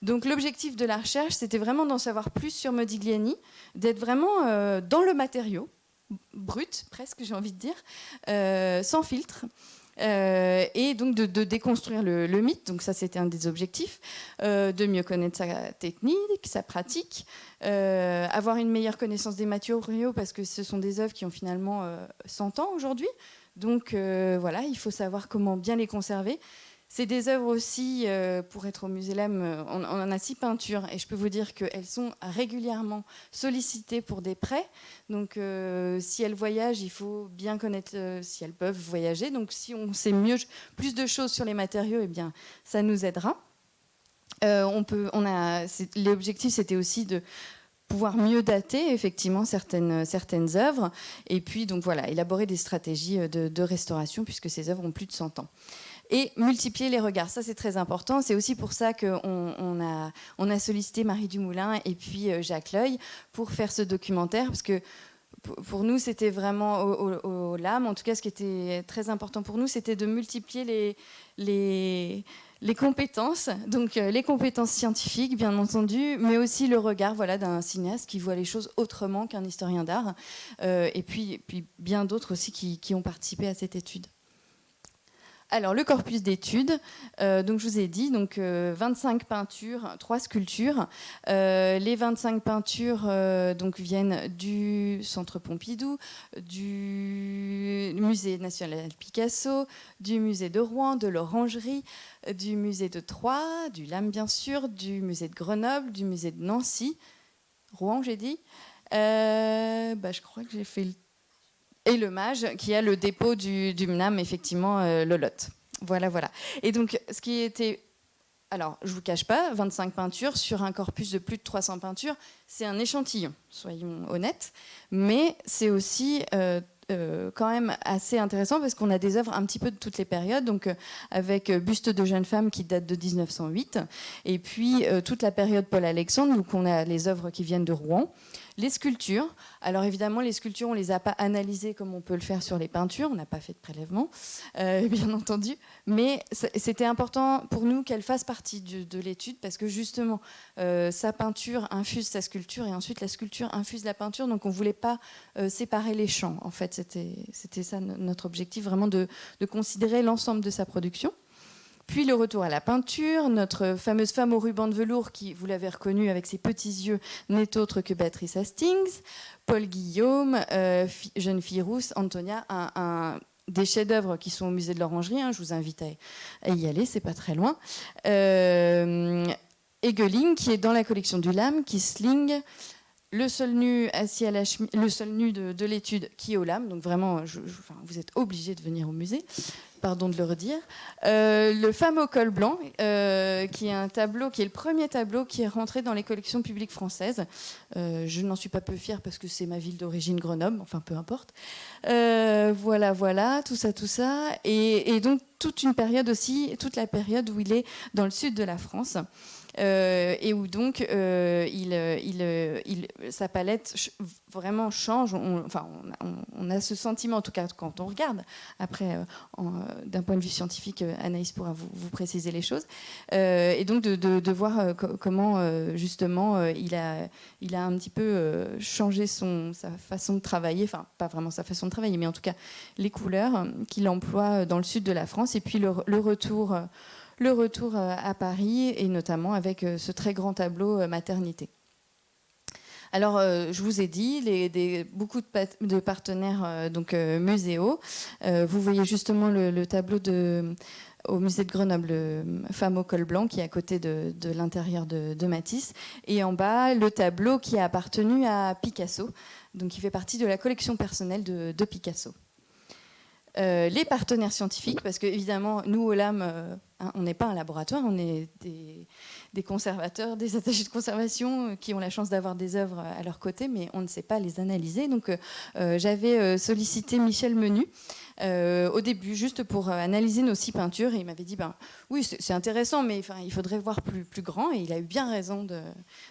Donc l'objectif de la recherche, c'était vraiment d'en savoir plus sur Modigliani, d'être vraiment dans le matériau, brut presque, j'ai envie de dire, sans filtre. Et donc de déconstruire le mythe, donc ça c'était un des objectifs, de mieux connaître sa technique, sa pratique, avoir une meilleure connaissance des matériaux parce que ce sont des œuvres qui ont finalement 100 ans aujourd'hui, donc voilà, il faut savoir comment bien les conserver. C'est des œuvres aussi, pour être au Musée Lem, on en a 6 peintures et je peux vous dire qu'elles sont régulièrement sollicitées pour des prêts. Donc si elles voyagent, il faut bien connaître si elles peuvent voyager. Donc si on sait plus de choses sur les matériaux, eh bien, ça nous aidera. L'objectif, c'était aussi de pouvoir mieux dater effectivement certaines œuvres et puis donc voilà, élaborer des stratégies de restauration puisque ces œuvres ont plus de 100 ans. Et multiplier les regards, ça c'est très important. C'est aussi pour ça qu'on a sollicité Marie Dumoulin et puis Jacques L'Oeil pour faire ce documentaire, parce que pour nous c'était vraiment au LAM, en tout cas ce qui était très important pour nous, c'était de multiplier les compétences, donc les compétences scientifiques bien entendu, mais aussi le regard voilà, d'un cinéaste qui voit les choses autrement qu'un historien d'art, et puis bien d'autres aussi qui ont participé à cette étude. Alors, le corpus d'études, donc je vous ai dit, donc, 25 peintures, 3 sculptures. Les 25 peintures donc, viennent du Centre Pompidou, du Musée national Picasso, du Musée de Rouen, de l'Orangerie, du Musée de Troyes, du LAM bien sûr, du Musée de Grenoble, du Musée de Nancy. Rouen, j'ai dit. Je crois que j'ai fait le et le MAGE, qui a le dépôt du MNAM, effectivement, le Lot. Voilà. Et donc, ce qui était... Alors, je ne vous cache pas, 25 peintures sur un corpus de plus de 300 peintures, c'est un échantillon, soyons honnêtes. Mais c'est aussi quand même assez intéressant parce qu'on a des œuvres un petit peu de toutes les périodes, donc avec Buste de jeune femme qui date de 1908, et puis toute la période Paul Alexandre, donc on a les œuvres qui viennent de Rouen. Les sculptures, alors évidemment les sculptures on ne les a pas analysées comme on peut le faire sur les peintures, on n'a pas fait de prélèvement bien entendu, mais c'était important pour nous qu'elle fasse partie de l'étude parce que justement sa peinture infuse sa sculpture et ensuite la sculpture infuse la peinture, donc on ne voulait pas séparer les champs, en fait c'était ça notre objectif, vraiment de considérer l'ensemble de sa production. Puis le retour à la peinture, notre fameuse femme au ruban de velours qui, vous l'avez reconnue avec ses petits yeux, n'est autre que Béatrice Hastings, Paul Guillaume, Jeune fille rousse, Antonia, des chefs-d'œuvre qui sont au musée de l'Orangerie, je vous invite à y aller, c'est pas très loin. Egeling qui est dans la collection du LAM, Kissling, le seul nu assis à la cheminée, le seul nu de l'étude qui est au LAM, donc vraiment vous êtes obligés de venir au musée. pardon de le redire, le fameux col blanc, qui est un tableau, qui est le premier tableau qui est rentré dans les collections publiques françaises. Je n'en suis pas peu fière parce que c'est ma ville d'origine, Grenoble, enfin peu importe. Voilà, tout ça. Et donc toute une période aussi, toute la période où il est dans le sud de la France. Et où donc sa palette vraiment change. On a ce sentiment, en tout cas quand on regarde. Après, d'un point de vue scientifique, Anaïs pourra vous préciser les choses. Et donc de voir comment justement il a un petit peu changé sa façon de travailler. Enfin, pas vraiment sa façon de travailler, mais en tout cas les couleurs qu'il emploie dans le sud de la France. Et puis le retour à Paris, et notamment avec ce très grand tableau Maternité. Alors, je vous ai dit, beaucoup de partenaires muséaux. Vous voyez justement le tableau au musée de Grenoble, le Femme au col blanc, qui est à côté de l'intérieur de Matisse. Et en bas, le tableau qui a appartenu à Picasso, donc qui fait partie de la collection personnelle de Picasso. Les partenaires scientifiques, parce que évidemment, nous, au LAM, on n'est pas un laboratoire, on est des conservateurs, des attachés de conservation qui ont la chance d'avoir des œuvres à leur côté, mais on ne sait pas les analyser. Donc, j'avais sollicité Michel Menu au début, juste pour analyser nos 6 peintures, et il m'avait dit, oui, c'est intéressant, mais il faudrait voir plus grand, et il a eu bien raison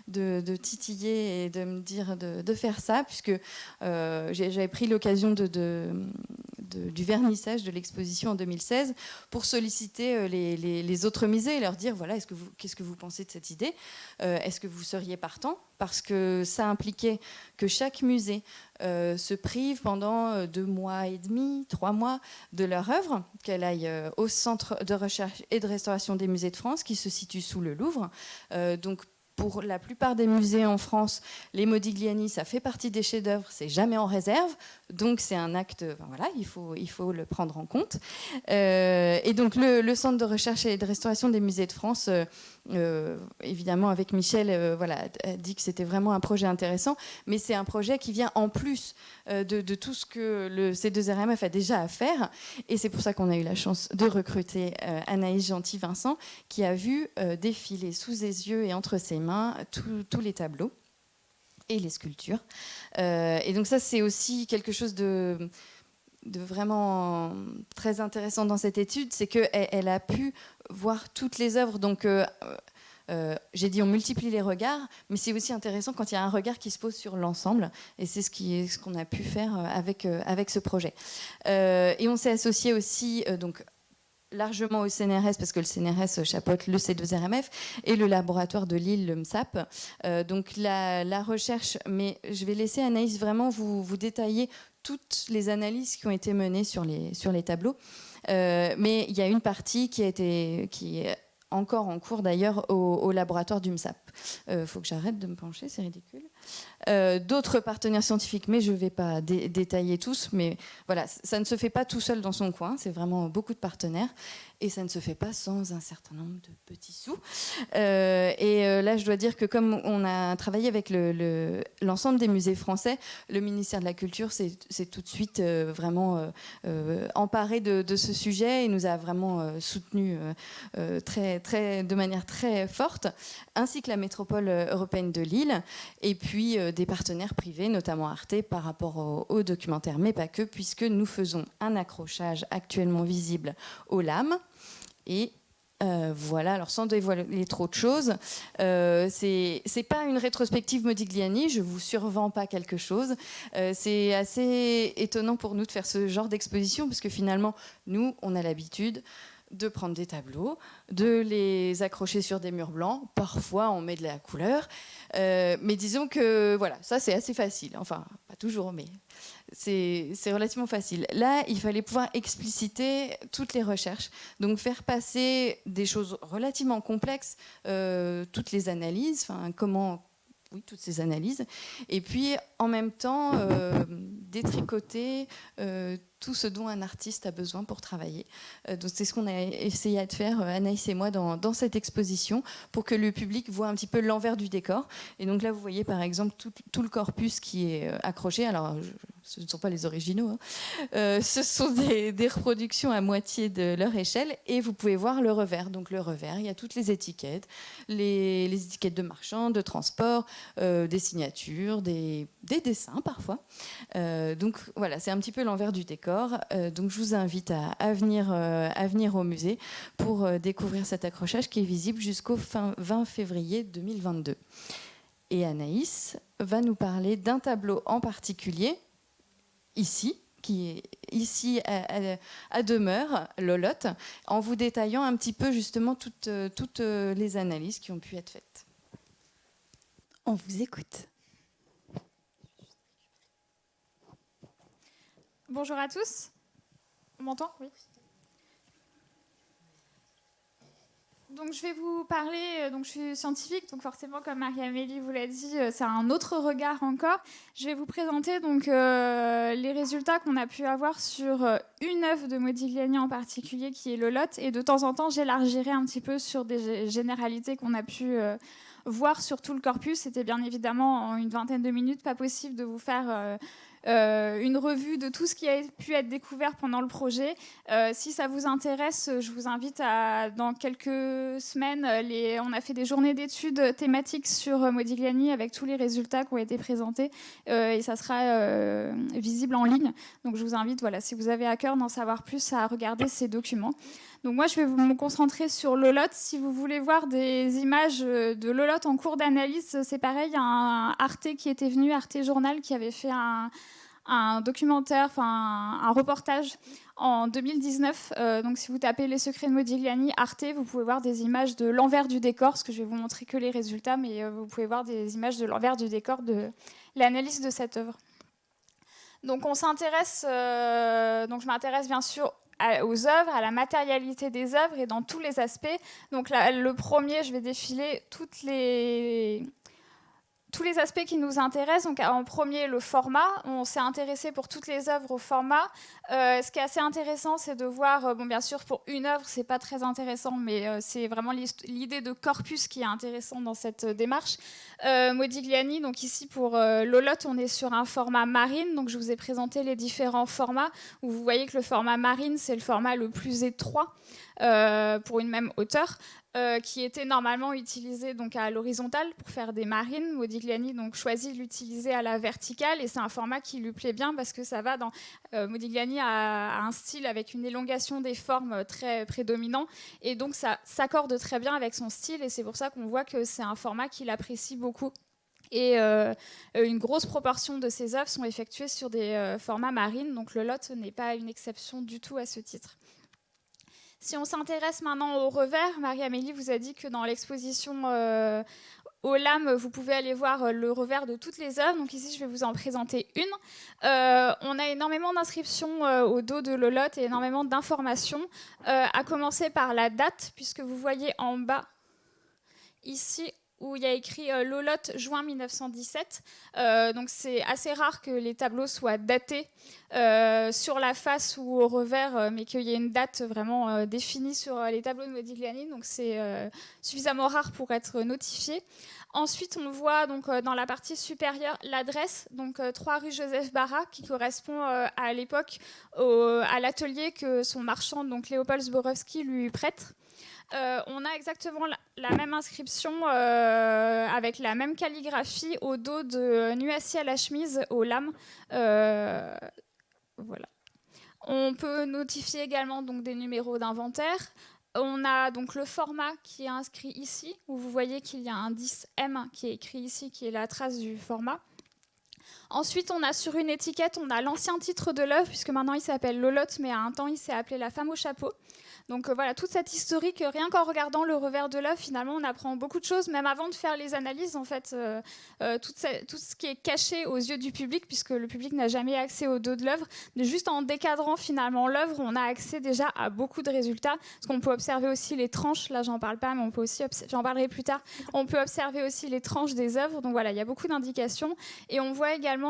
de titiller et de me dire de faire ça, puisque j'avais pris l'occasion du vernissage de l'exposition en 2016 pour solliciter les autres musées et leur dire, voilà, qu'est-ce que vous pensez de cette idée, est-ce que vous seriez partant, parce que ça impliquait que chaque musée se prive pendant 2 mois et demi, 3 mois de leur œuvre, qu'elle aille au Centre de recherche et de restauration des musées de France, qui se situe sous le Louvre. Donc, pour la plupart des musées en France, les Modigliani, ça fait partie des chefs-d'œuvre, c'est jamais en réserve, donc c'est un acte, voilà, il faut le prendre en compte. Et donc le Centre de recherche et de restauration des musées de France, évidemment avec Michel, a dit que c'était vraiment un projet intéressant, mais c'est un projet qui vient en plus de tout ce que le C2RMF a déjà à faire, et c'est pour ça qu'on a eu la chance de recruter Anaïs Gentil-Vincent, qui a vu défiler sous ses yeux et entre ses mains tous les tableaux et les sculptures. Et donc ça, c'est aussi quelque chose de vraiment très intéressant dans cette étude, c'est qu'elle a pu voir toutes les œuvres. Donc, j'ai dit on multiplie les regards, mais c'est aussi intéressant quand il y a un regard qui se pose sur l'ensemble, et c'est ce qu'on a pu faire avec ce projet. Et on s'est associé aussi largement au CNRS, parce que le CNRS chapeaute le C2RMF et le laboratoire de Lille, le MSAP. Donc la recherche, mais je vais laisser Anaïs vraiment vous détailler toutes les analyses qui ont été menées sur les tableaux. Mais il y a une partie qui est encore en cours d'ailleurs au laboratoire du MSAP. Faut que j'arrête de me pencher, c'est ridicule. D'autres partenaires scientifiques, mais je ne vais pas détailler tous, mais voilà, ça ne se fait pas tout seul dans son coin, c'est vraiment beaucoup de partenaires, et ça ne se fait pas sans un certain nombre de petits sous. Là, je dois dire que comme on a travaillé avec l'ensemble des musées français, le ministère de la Culture s'est tout de suite vraiment emparé de ce sujet et nous a vraiment soutenus de manière très forte, ainsi que la métropole européenne de Lille, et puis des partenaires privés, notamment Arte, par rapport au documentaire, mais pas que, puisque nous faisons un accrochage actuellement visible au LAM. Et voilà, alors sans dévoiler trop de choses, c'est pas une rétrospective Modigliani, je vous survends pas quelque chose. C'est assez étonnant pour nous de faire ce genre d'exposition, parce que finalement, nous, on a l'habitude de prendre des tableaux, de les accrocher sur des murs blancs. Parfois, on met de la couleur. Mais disons que voilà, ça, c'est assez facile. Enfin, pas toujours, mais c'est relativement facile. Là, il fallait pouvoir expliciter toutes les recherches. Donc, faire passer des choses relativement complexes, toutes les analyses, toutes ces analyses. Et puis, en même temps, détricoter tout ce dont un artiste a besoin pour travailler. Donc c'est ce qu'on a essayé de faire, Anaïs et moi, dans cette exposition, pour que le public voit un petit peu l'envers du décor. Et donc là, vous voyez par exemple tout le corpus qui est accroché. Alors, ce ne sont pas les originaux, hein. Ce sont des reproductions à moitié de leur échelle. Et vous pouvez voir le revers. Donc le revers, il y a toutes les étiquettes, les étiquettes de marchands, de transport, des signatures, des dessins parfois. Donc voilà, c'est un petit peu l'envers du décor. Donc je vous invite à venir au musée pour découvrir cet accrochage qui est visible jusqu'au 20 février 2022. Et Anaïs va nous parler d'un tableau en particulier, ici, qui est ici à demeure, Lolotte, en vous détaillant un petit peu justement toutes les analyses qui ont pu être faites.
On vous écoute.
Bonjour à tous. On m'entend ? Oui. Donc je vais vous parler, donc je suis scientifique, donc forcément comme Marie-Amélie vous l'a dit, c'est un autre regard encore. Je vais vous présenter donc les résultats qu'on a pu avoir sur une œuvre de Modigliani en particulier qui est Lolotte, et de temps en temps j'élargirai un petit peu sur des généralités qu'on a pu voir sur tout le corpus. C'était bien évidemment en une vingtaine de minutes pas possible de vous faire une revue de tout ce qui a pu être découvert pendant le projet. Si ça vous intéresse, je vous invite dans quelques semaines, on a fait des journées d'études thématiques sur Modigliani avec tous les résultats qui ont été présentés, et ça sera visible en ligne. Donc je vous invite, voilà, si vous avez à cœur d'en savoir plus, à regarder ces documents. Donc moi, je vais me concentrer sur Lolotte. Si vous voulez voir des images de Lolotte en cours d'analyse, c'est pareil, il y a un Arte qui était venu, Arte Journal, qui avait fait un documentaire, enfin un reportage en 2019. Donc si vous tapez Les secrets de Modigliani, Arte, vous pouvez voir des images de l'envers du décor, parce que je vais vous montrer que les résultats, mais vous pouvez voir des images de l'envers du décor de l'analyse de cette œuvre. Donc on s'intéresse, donc je m'intéresse bien sûr aux œuvres, à la matérialité des œuvres et dans tous les aspects. Donc là, le premier, je vais défiler tous les aspects qui nous intéressent. Donc en premier, le format. On s'est intéressé pour toutes les œuvres au format. Ce qui est assez intéressant, c'est de voir, bon, bien sûr, pour une œuvre, c'est pas très intéressant, mais c'est vraiment l'idée de corpus qui est intéressante dans cette démarche. Modigliani, donc ici pour Lolotte, on est sur un format marine. Donc je vous ai présenté les différents formats, où vous voyez que le format marine, c'est le format le plus étroit pour une même hauteur. Qui était normalement utilisé donc à l'horizontale pour faire des marines. Modigliani donc choisit de l'utiliser à la verticale, et c'est un format qui lui plaît bien parce que ça va dans Modigliani a un style avec une élongation des formes très prédominant, et donc ça s'accorde très bien avec son style, et c'est pour ça qu'on voit que c'est un format qu'il apprécie beaucoup. Et une grosse proportion de ses œuvres sont effectuées sur des formats marines, donc Lolotte n'est pas une exception du tout à ce titre. Si on s'intéresse maintenant au revers, Marie-Amélie vous a dit que dans l'exposition aux lames, vous pouvez aller voir le revers de toutes les œuvres. Donc ici, je vais vous en présenter une. On a énormément d'inscriptions au dos de Lolotte et énormément d'informations, à commencer par la date, puisque vous voyez en bas, ici, où il y a écrit Lolotte, juin 1917. Donc c'est assez rare que les tableaux soient datés sur la face ou au revers, mais qu'il y ait une date vraiment définie sur les tableaux de Modigliani. Donc c'est suffisamment rare pour être notifié. Ensuite, on voit donc, dans la partie supérieure l'adresse, donc 3 rue Joseph Barra, qui correspond à l'époque à l'atelier que son marchand, donc Léopold Zborowski, lui prête. On a exactement la même inscription avec la même calligraphie au dos de Nuit à ciel à chemise aux lames. Voilà. On peut notifier également donc, des numéros d'inventaire. On a donc le format qui est inscrit ici, où vous voyez qu'il y a un 10M qui est écrit ici, qui est la trace du format. Ensuite, on a sur une étiquette, on a l'ancien titre de l'œuvre, puisque maintenant il s'appelle Lolotte, mais à un temps il s'est appelé La femme au chapeau. Donc voilà, toute cette historique, rien qu'en regardant le revers de l'œuvre, finalement, on apprend beaucoup de choses, même avant de faire les analyses, en fait, tout ce qui est caché aux yeux du public, puisque le public n'a jamais accès au dos de l'œuvre. Juste en décadrant finalement l'œuvre, on a accès déjà à beaucoup de résultats, parce qu'on peut observer aussi les tranches, là j'en parle pas, mais on peut aussi, j'en parlerai plus tard, on peut observer aussi les tranches des œuvres, donc voilà, il y a beaucoup d'indications, et on voit également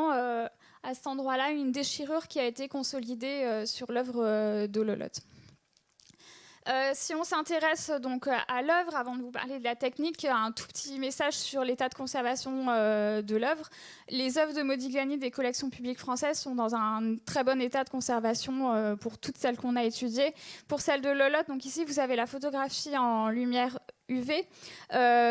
à cet endroit-là une déchirure qui a été consolidée sur l'œuvre de Lolotte. Si on s'intéresse donc à l'œuvre, avant de vous parler de la technique, un tout petit message sur l'état de conservation de l'œuvre. Les œuvres de Modigliani des collections publiques françaises sont dans un très bon état de conservation pour toutes celles qu'on a étudiées. Pour celle de Lolotte, donc ici vous avez la photographie en lumière UV,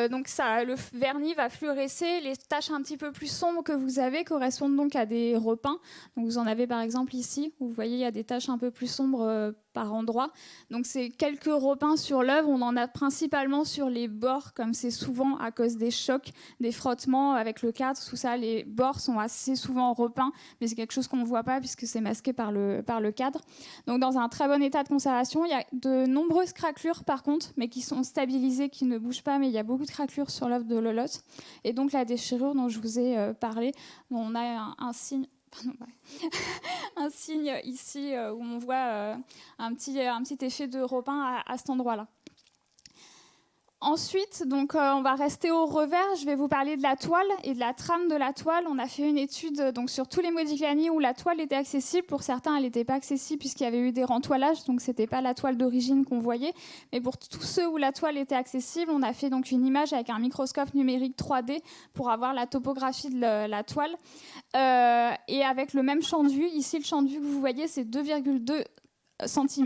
donc le vernis va fluorescer. Les taches un petit peu plus sombres que vous avez correspondent donc à des repeints. Donc vous en avez par exemple ici, vous voyez il y a des taches un peu plus sombres par endroit. Donc c'est quelques repeints sur l'œuvre. On en a principalement sur les bords, comme c'est souvent à cause des chocs, des frottements avec le cadre, tout ça. Les bords sont assez souvent repeints, mais c'est quelque chose qu'on ne voit pas puisque c'est masqué par le cadre. Donc dans un très bon état de conservation. Il y a de nombreuses craquelures par contre, mais qui sont stabilisées, qui ne bougent pas, mais il y a beaucoup de craquelures sur l'œuvre de Lolotte. Et donc la déchirure dont je vous ai parlé, on a un signe. Pardon, ouais. Un signe ici où on voit un petit effet de repeint à cet endroit-là. Ensuite, donc, on va rester au revers. Je vais vous parler de la toile et de la trame de la toile. On a fait une étude donc, sur tous les Modigliani où la toile était accessible. Pour certains, elle n'était pas accessible puisqu'il y avait eu des rentoilages, donc ce n'était pas la toile d'origine qu'on voyait. Mais pour tous ceux où la toile était accessible, on a fait donc, une image avec un microscope numérique 3D pour avoir la topographie de la toile. Et avec le même champ de vue, ici le champ de vue que vous voyez, c'est 2,2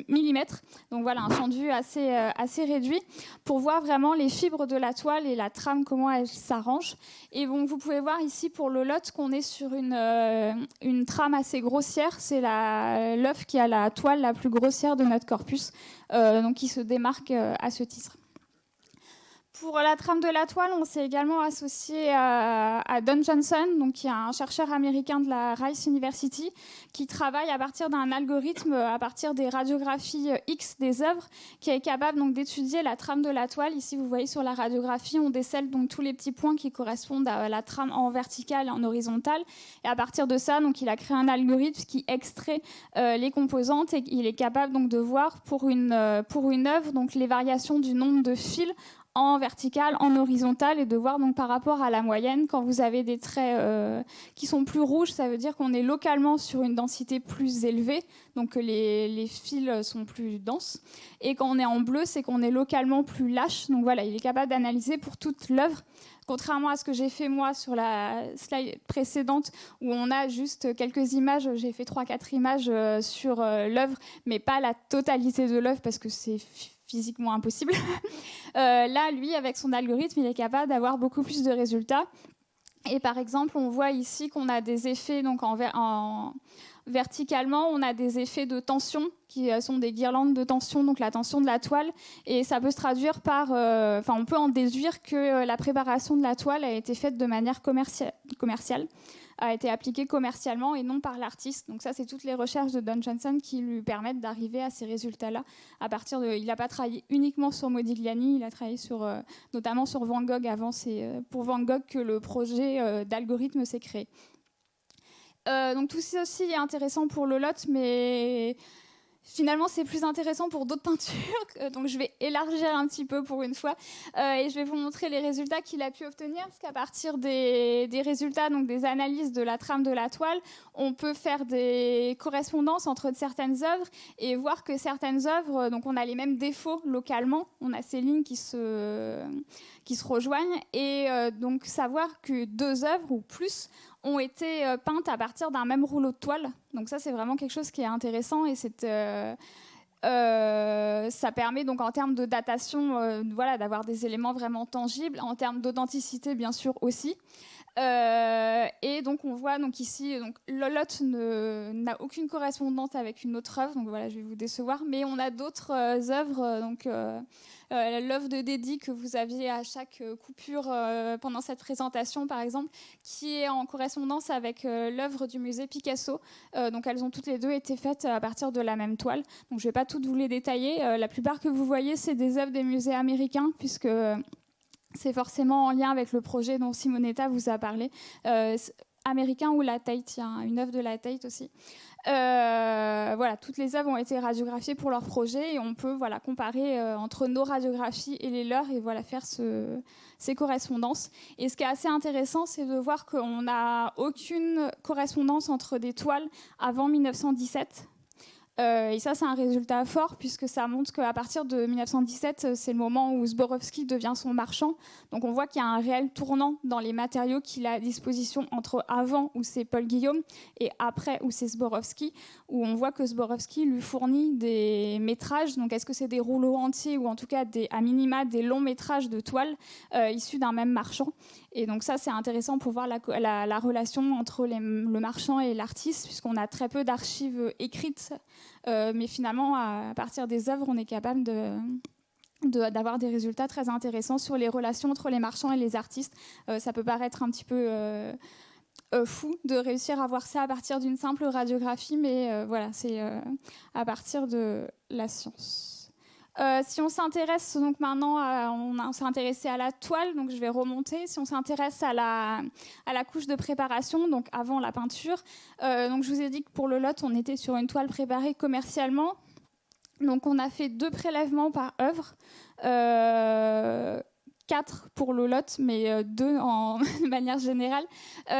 millimètres, donc voilà un champ de vue assez réduit pour voir vraiment les fibres de la toile et la trame, comment elle s'arrange. Et donc vous pouvez voir ici pour Lolotte qu'on est sur une trame assez grossière. C'est l'œuvre qui a la toile la plus grossière de notre corpus, donc qui se démarque à ce titre. Pour la trame de la toile, on s'est également associé à Don Johnson, donc qui est un chercheur américain de la Rice University, qui travaille à partir d'un algorithme, à partir des radiographies X des œuvres, qui est capable donc d'étudier la trame de la toile. Ici, vous voyez sur la radiographie, on décèle donc tous les petits points qui correspondent à la trame en verticale et en horizontale. Et à partir de ça, donc, il a créé un algorithme qui extrait les composantes et il est capable donc de voir pour une œuvre donc les variations du nombre de fils en vertical, en horizontal, et de voir donc par rapport à la moyenne, quand vous avez des traits qui sont plus rouges, ça veut dire qu'on est localement sur une densité plus élevée, donc que les fils sont plus denses. Et quand on est en bleu, c'est qu'on est localement plus lâche. Donc voilà, il est capable d'analyser pour toute l'œuvre. Contrairement à ce que j'ai fait moi sur la slide précédente, où on a juste quelques images, j'ai fait 3-4 images sur l'œuvre, mais pas la totalité de l'œuvre, parce que c'est physiquement impossible. Là, lui, avec son algorithme, il est capable d'avoir beaucoup plus de résultats. Et par exemple, on voit ici qu'on a des effets, donc verticalement, on a des effets de tension qui sont des guirlandes de tension, donc la tension de la toile. Et ça peut se traduire par... on peut en déduire que la préparation de la toile a été faite de manière commerciale, a été appliquée commercialement et non par l'artiste. Donc ça, c'est toutes les recherches de Don Johnson qui lui permettent d'arriver à ces résultats-là. Il n'a pas travaillé uniquement sur Modigliani, il a travaillé notamment sur Van Gogh avant. C'est pour Van Gogh que le projet d'algorithme s'est créé. Donc tout ceci est intéressant pour Lolotte, mais finalement c'est plus intéressant pour d'autres peintures. Donc je vais élargir un petit peu pour une fois et je vais vous montrer les résultats qu'il a pu obtenir, parce qu'à partir des résultats, donc des analyses de la trame de la toile, on peut faire des correspondances entre certaines œuvres et voir que certaines œuvres, donc on a les mêmes défauts localement, on a ces lignes qui se rejoignent, et donc savoir que deux œuvres ou plus ont été peintes à partir d'un même rouleau de toile. Donc ça, c'est vraiment quelque chose qui est intéressant, et ça permet donc en termes de datation d'avoir des éléments vraiment tangibles, en termes d'authenticité bien sûr aussi. Et donc on voit donc ici Lolotte n'a aucune correspondance avec une autre œuvre, donc voilà, je vais vous décevoir, mais on a d'autres œuvres, l'œuvre de Dédi que vous aviez à chaque coupure pendant cette présentation par exemple, qui est en correspondance avec l'œuvre du musée Picasso. Donc elles ont toutes les deux été faites à partir de la même toile, donc je ne vais pas toutes vous les détailler. La plupart que vous voyez, c'est des œuvres des musées américains, puisque c'est forcément en lien avec le projet dont Simonetta vous a parlé. américain ou la Tate, il y a une œuvre de la Tate aussi. Voilà, toutes les œuvres ont été radiographiées pour leur projet et on peut comparer entre nos radiographies et les leurs et faire ces correspondances. Et ce qui est assez intéressant, c'est de voir qu'on n'a aucune correspondance entre des toiles avant 1917. Et ça, c'est un résultat fort puisque ça montre qu'à partir de 1917, c'est le moment où Zborowski devient son marchand. Donc on voit qu'il y a un réel tournant dans les matériaux qu'il a à disposition entre avant, où c'est Paul Guillaume, et après, où c'est Zborowski, où on voit que Zborowski lui fournit des métrages. Donc est-ce que c'est des rouleaux entiers ou en tout cas à minima des longs métrages de toiles issus d'un même marchand. Et donc ça, c'est intéressant pour voir la relation entre le marchand et l'artiste, puisqu'on a très peu d'archives écrites, mais finalement, à partir des œuvres, on est capable d'avoir des résultats très intéressants sur les relations entre les marchands et les artistes. Ça peut paraître un petit peu fou de réussir à voir ça à partir d'une simple radiographie, mais c'est à partir de la science. Si on s'intéresse donc maintenant, on s'est intéressé à la toile, donc je vais remonter. Si on s'intéresse à la couche de préparation, donc avant la peinture, donc je vous ai dit que pour le lot, on était sur une toile préparée commercialement. Donc on a fait 2 prélèvements par œuvre, 4 pour le lot, mais 2 de manière générale.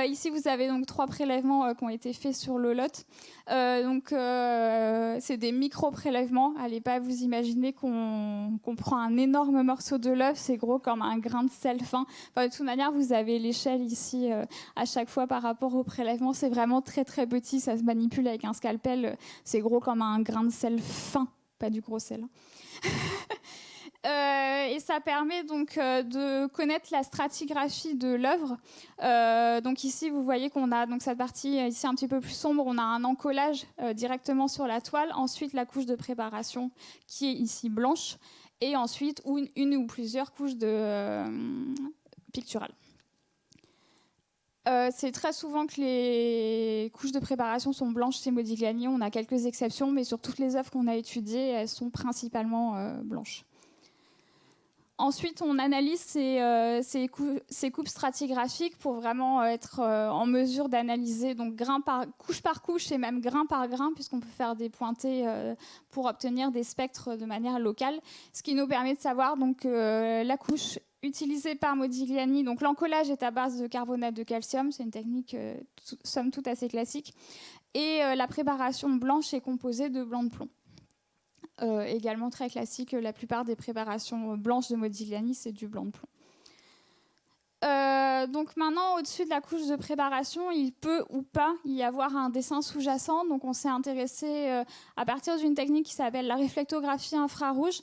Ici, vous avez donc 3 prélèvements qui ont été faits sur le lot. C'est des micro-prélèvements. Allez pas vous imaginer qu'on prend un énorme morceau de l'œuvre, c'est gros comme un grain de sel fin. De toute manière, vous avez l'échelle ici à chaque fois par rapport au prélèvement. C'est vraiment très très petit, ça se manipule avec un scalpel. C'est gros comme un grain de sel fin, pas du gros sel. Et ça permet donc de connaître la stratigraphie de l'œuvre. Donc ici, vous voyez qu'on a donc cette partie ici un petit peu plus sombre. On a un encollage directement sur la toile. Ensuite, la couche de préparation qui est ici blanche. Et ensuite, une ou plusieurs couches picturales. C'est très souvent que les couches de préparation sont blanches chez Modigliani. On a quelques exceptions, mais sur toutes les œuvres qu'on a étudiées, elles sont principalement blanches. Ensuite, on analyse ces coupes stratigraphiques pour vraiment être en mesure d'analyser donc couche par couche et même grain par grain, puisqu'on peut faire des pointées pour obtenir des spectres de manière locale. Ce qui nous permet de savoir donc la couche utilisée par Modigliani. Donc l'encollage est à base de carbonate de calcium, c'est une technique somme toute assez classique. Et la préparation blanche est composée de blanc de plomb. Également très classique, la plupart des préparations blanches de Modigliani, c'est du blanc de plomb. Donc maintenant, au-dessus de la couche de préparation, il peut ou pas y avoir un dessin sous-jacent. Donc on s'est intéressé à partir d'une technique qui s'appelle la réflectographie infrarouge,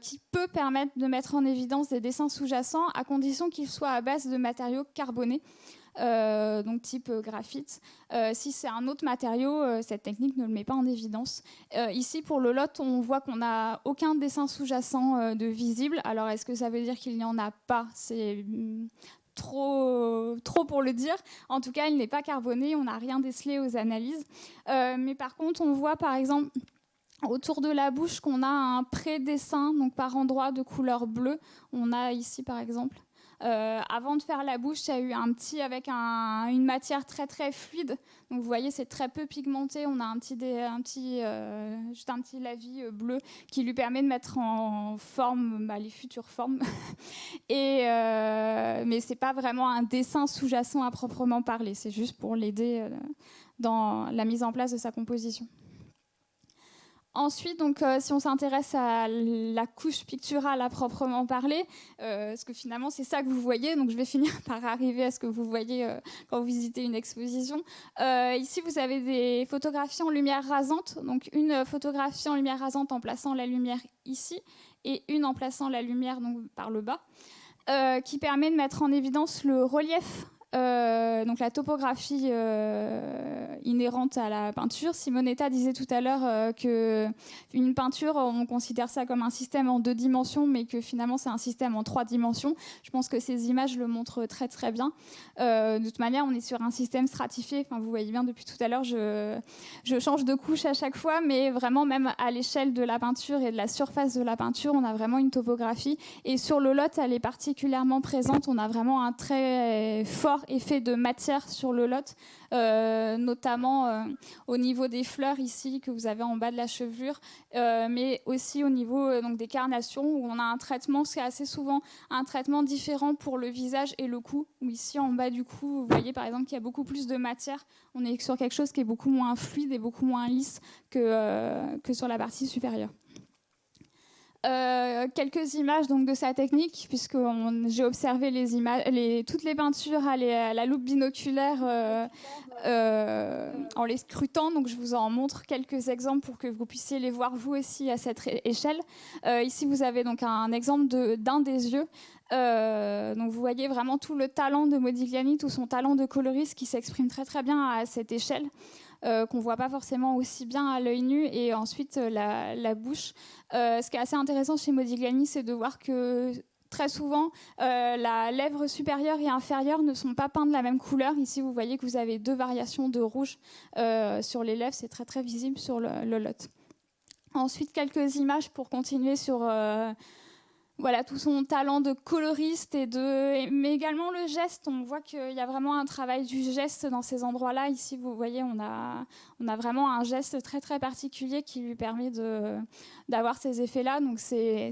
qui peut permettre de mettre en évidence des dessins sous-jacents à condition qu'ils soient à base de matériaux carbonés. Donc type graphite. Si c'est un autre matériau, cette technique ne le met pas en évidence. Ici, pour le lot, on voit qu'on n'a aucun dessin sous-jacent de visible. Alors, est-ce que ça veut dire qu'il n'y en a pas ? C'est trop pour le dire. En tout cas, il n'est pas carboné, on n'a rien décelé aux analyses. Mais par contre, on voit par exemple autour de la bouche qu'on a un pré-dessin, donc par endroit de couleur bleue. On a ici par exemple. Avant de faire la bouche, il y a eu un petit avec une matière très très fluide. Donc vous voyez, c'est très peu pigmenté. On a juste un petit lavis bleu qui lui permet de mettre en forme les futures formes. Mais c'est pas vraiment un dessin sous-jacent à proprement parler. C'est juste pour l'aider dans la mise en place de sa composition. Ensuite, donc, si on s'intéresse à la couche picturale à proprement parler, parce que finalement c'est ça que vous voyez, donc je vais finir par arriver à ce que vous voyez quand vous visitez une exposition. Ici, vous avez des photographies en lumière rasante, donc une photographie en lumière rasante en plaçant la lumière ici et une en plaçant la lumière donc, par le bas, qui permet de mettre en évidence le relief. Donc la topographie inhérente à la peinture. Simonetta disait tout à l'heure qu'une peinture, on considère ça comme un système en 2 dimensions, mais que finalement c'est un système en 3 dimensions. Je pense que ces images le montrent très très bien. De toute manière, on est sur un système stratifié. Enfin, vous voyez bien depuis tout à l'heure, je change de couche à chaque fois, mais vraiment même à l'échelle de la peinture et de la surface de la peinture, on a vraiment une topographie. Et sur le lot, elle est particulièrement présente. On a vraiment un trait fort effet de matière sur le lot, notamment au niveau des fleurs ici que vous avez en bas de la chevelure, mais aussi au niveau donc des carnations où on a un traitement, c'est assez souvent un traitement différent pour le visage et le cou, où ici en bas du cou, vous voyez par exemple qu'il y a beaucoup plus de matière, on est sur quelque chose qui est beaucoup moins fluide et beaucoup moins lisse que sur la partie supérieure. Quelques images donc de sa technique, puisque j'ai observé toutes les peintures à la loupe binoculaire en les scrutant. Donc je vous en montre quelques exemples pour que vous puissiez les voir vous aussi à cette échelle. Ici vous avez donc un exemple d'un des yeux. Donc vous voyez vraiment tout le talent de Modigliani, tout son talent de coloriste qui s'exprime très très bien à cette échelle. Qu'on ne voit pas forcément aussi bien à l'œil nu, et ensuite la bouche. Ce qui est assez intéressant chez Modigliani, c'est de voir que très souvent, la lèvre supérieure et inférieure ne sont pas peintes de la même couleur. Ici, vous voyez que vous avez 2 variations de rouge sur les lèvres, c'est très très visible sur le lot. Ensuite, quelques images pour continuer sur... Voilà, tout son talent de coloriste, mais également le geste. On voit qu'il y a vraiment un travail du geste dans ces endroits-là. Ici, vous voyez, on a vraiment un geste très, très particulier qui lui permet d'avoir ces effets-là. Donc,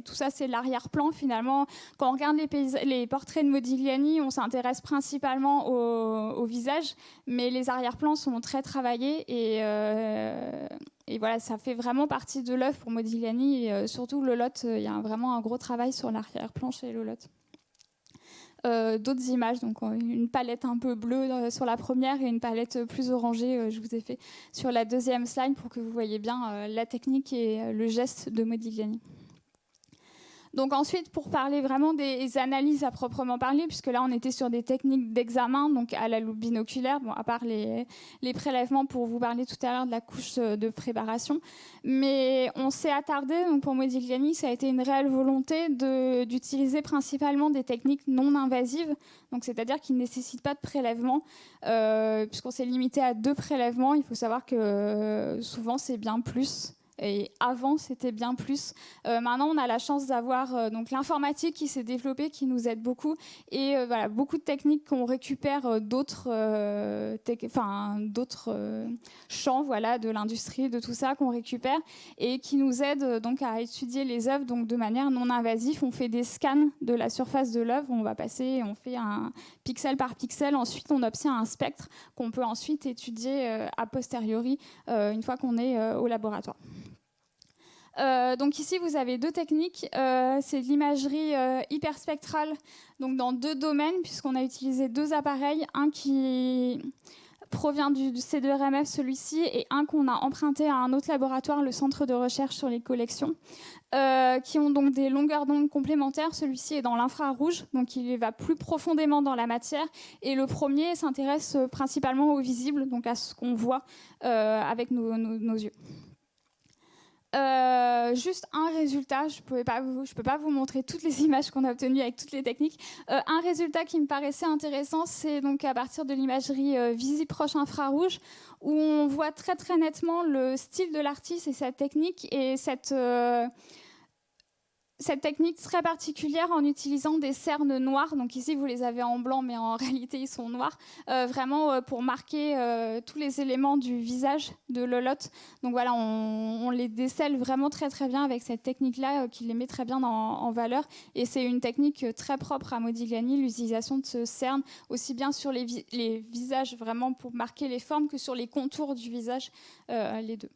tout ça, c'est l'arrière-plan, finalement. Quand on regarde les portraits de Modigliani, on s'intéresse principalement au visage, mais les arrière-plans sont très travaillés et voilà, ça fait vraiment partie de l'œuvre pour Modigliani. Et surtout, le lot, il y a vraiment un gros travail sur l'arrière-plan chez le lot. D'autres images, donc une palette un peu bleue sur la première et une palette plus orangée, je vous ai fait sur la deuxième slide pour que vous voyez bien la technique et le geste de Modigliani. Donc ensuite, pour parler vraiment des analyses à proprement parler, puisque là on était sur des techniques d'examen, donc à la loupe binoculaire, bon, à part les prélèvements pour vous parler tout à l'heure de la couche de préparation, mais on s'est attardé, donc pour Modigliani, ça a été une réelle volonté d'utiliser principalement des techniques non invasives, donc c'est-à-dire qui ne nécessitent pas de prélèvement, puisqu'on s'est limité à 2 prélèvements. Il faut savoir que souvent c'est bien plus. Et avant, c'était bien plus. Maintenant, on a la chance d'avoir donc l'informatique qui s'est développée, qui nous aide beaucoup, et voilà, beaucoup de techniques qu'on récupère d'autres champs, voilà, de l'industrie, de tout ça qu'on récupère, et qui nous aident donc à étudier les œuvres donc de manière non invasive. On fait des scans de la surface de l'œuvre, on va passer, on fait un pixel par pixel. Ensuite, on obtient un spectre qu'on peut ensuite étudier a posteriori une fois qu'on est au laboratoire. Donc ici, vous avez 2 techniques. C'est de l'imagerie hyperspectrale, donc dans 2 domaines, puisqu'on a utilisé 2 appareils, un qui provient du C2RMF, celui-ci, et un qu'on a emprunté à un autre laboratoire, le Centre de recherche sur les collections, qui ont donc des longueurs d'onde complémentaires. Celui-ci est dans l'infrarouge, donc il va plus profondément dans la matière, et le premier s'intéresse principalement au visible, donc à ce qu'on voit avec nos yeux. Juste un résultat, je peux pas vous montrer toutes les images qu'on a obtenues avec toutes les techniques. Un résultat qui me paraissait intéressant, c'est donc à partir de l'imagerie visible proche infrarouge, où on voit très très nettement le style de l'artiste et sa technique, et cette technique très particulière en utilisant des cernes noires. Donc ici, vous les avez en blanc, mais en réalité, ils sont noirs, vraiment pour marquer tous les éléments du visage de Lolotte. Donc voilà, on les décèle vraiment très très bien avec cette technique-là, qui les met très bien en valeur. Et c'est une technique très propre à Modigliani, l'utilisation de ce cerne, aussi bien sur les visages, vraiment pour marquer les formes, que sur les contours du visage, les deux.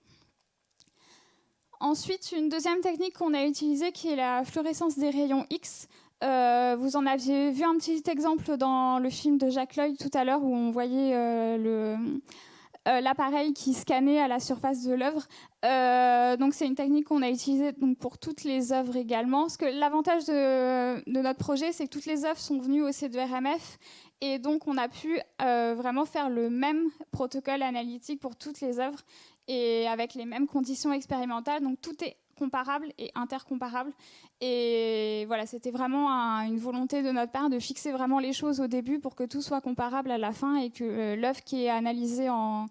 Ensuite, une deuxième technique qu'on a utilisée, qui est la fluorescence des rayons X. Vous en aviez vu un petit exemple dans le film de Jacques Loyd tout à l'heure, où on voyait l'appareil qui scannait à la surface de l'œuvre. Donc c'est une technique qu'on a utilisée donc, pour toutes les œuvres également. Parce que l'avantage de notre projet, c'est que toutes les œuvres sont venues au C2RMF, et donc on a pu vraiment faire le même protocole analytique pour toutes les œuvres, et avec les mêmes conditions expérimentales. Donc tout est comparable et intercomparable. Et voilà, c'était vraiment une volonté de notre part de fixer vraiment les choses au début pour que tout soit comparable à la fin, et que l'œuvre qui est analysée en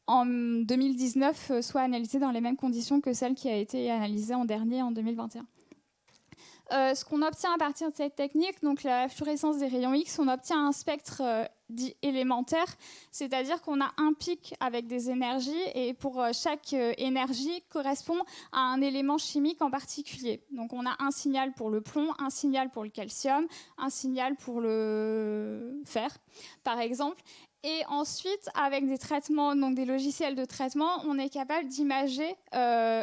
2019 soit analysée dans les mêmes conditions que celle qui a été analysée en dernier, en 2021. Ce qu'on obtient à partir de cette technique, donc la fluorescence des rayons X, on obtient un spectre dit élémentaire, c'est-à-dire qu'on a un pic avec des énergies et pour chaque énergie correspond à un élément chimique en particulier. Donc on a un signal pour le plomb, un signal pour le calcium, un signal pour le fer, par exemple. Et ensuite, avec des traitements, donc des logiciels de traitement, on est capable d'imager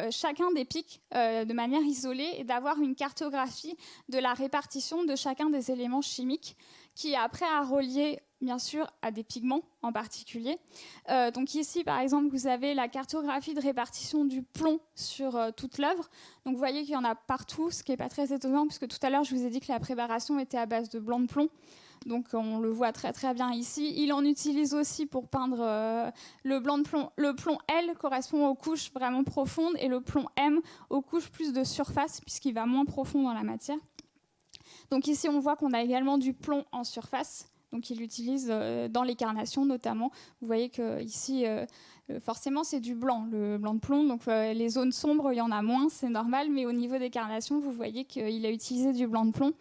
chacun des pics de manière isolée et d'avoir une cartographie de la répartition de chacun des éléments chimiques qui est après à relier, bien sûr, à des pigments en particulier. Donc ici, par exemple, vous avez la cartographie de répartition du plomb sur toute l'œuvre. Donc vous voyez qu'il y en a partout, ce qui n'est pas très étonnant, puisque tout à l'heure, je vous ai dit que la préparation était à base de blanc de plomb. Donc on le voit très très bien ici. Il en utilise aussi pour peindre le blanc de plomb. Le plomb L correspond aux couches vraiment profondes et le plomb M aux couches plus de surface puisqu'il va moins profond dans la matière. Donc ici on voit qu'on a également du plomb en surface. Donc il l'utilise dans les carnations notamment. Vous voyez que ici forcément c'est du blanc, le blanc de plomb. Donc les zones sombres il y en a moins, c'est normal. Mais au niveau des carnations vous voyez qu'il a utilisé du blanc de plomb.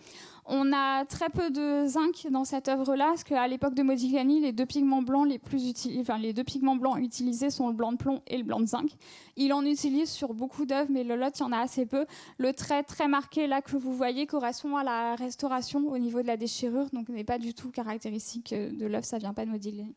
On a très peu de zinc dans cette œuvre-là, parce qu'à l'époque de Modigliani, les deux pigments blancs les deux pigments blancs utilisés sont le blanc de plomb et le blanc de zinc. Il en utilise sur beaucoup d'œuvres, mais le lot, il y en a assez peu. Le trait très marqué là que vous voyez correspond à la restauration au niveau de la déchirure, donc n'est pas du tout caractéristique de l'œuvre, ça vient pas de Modigliani.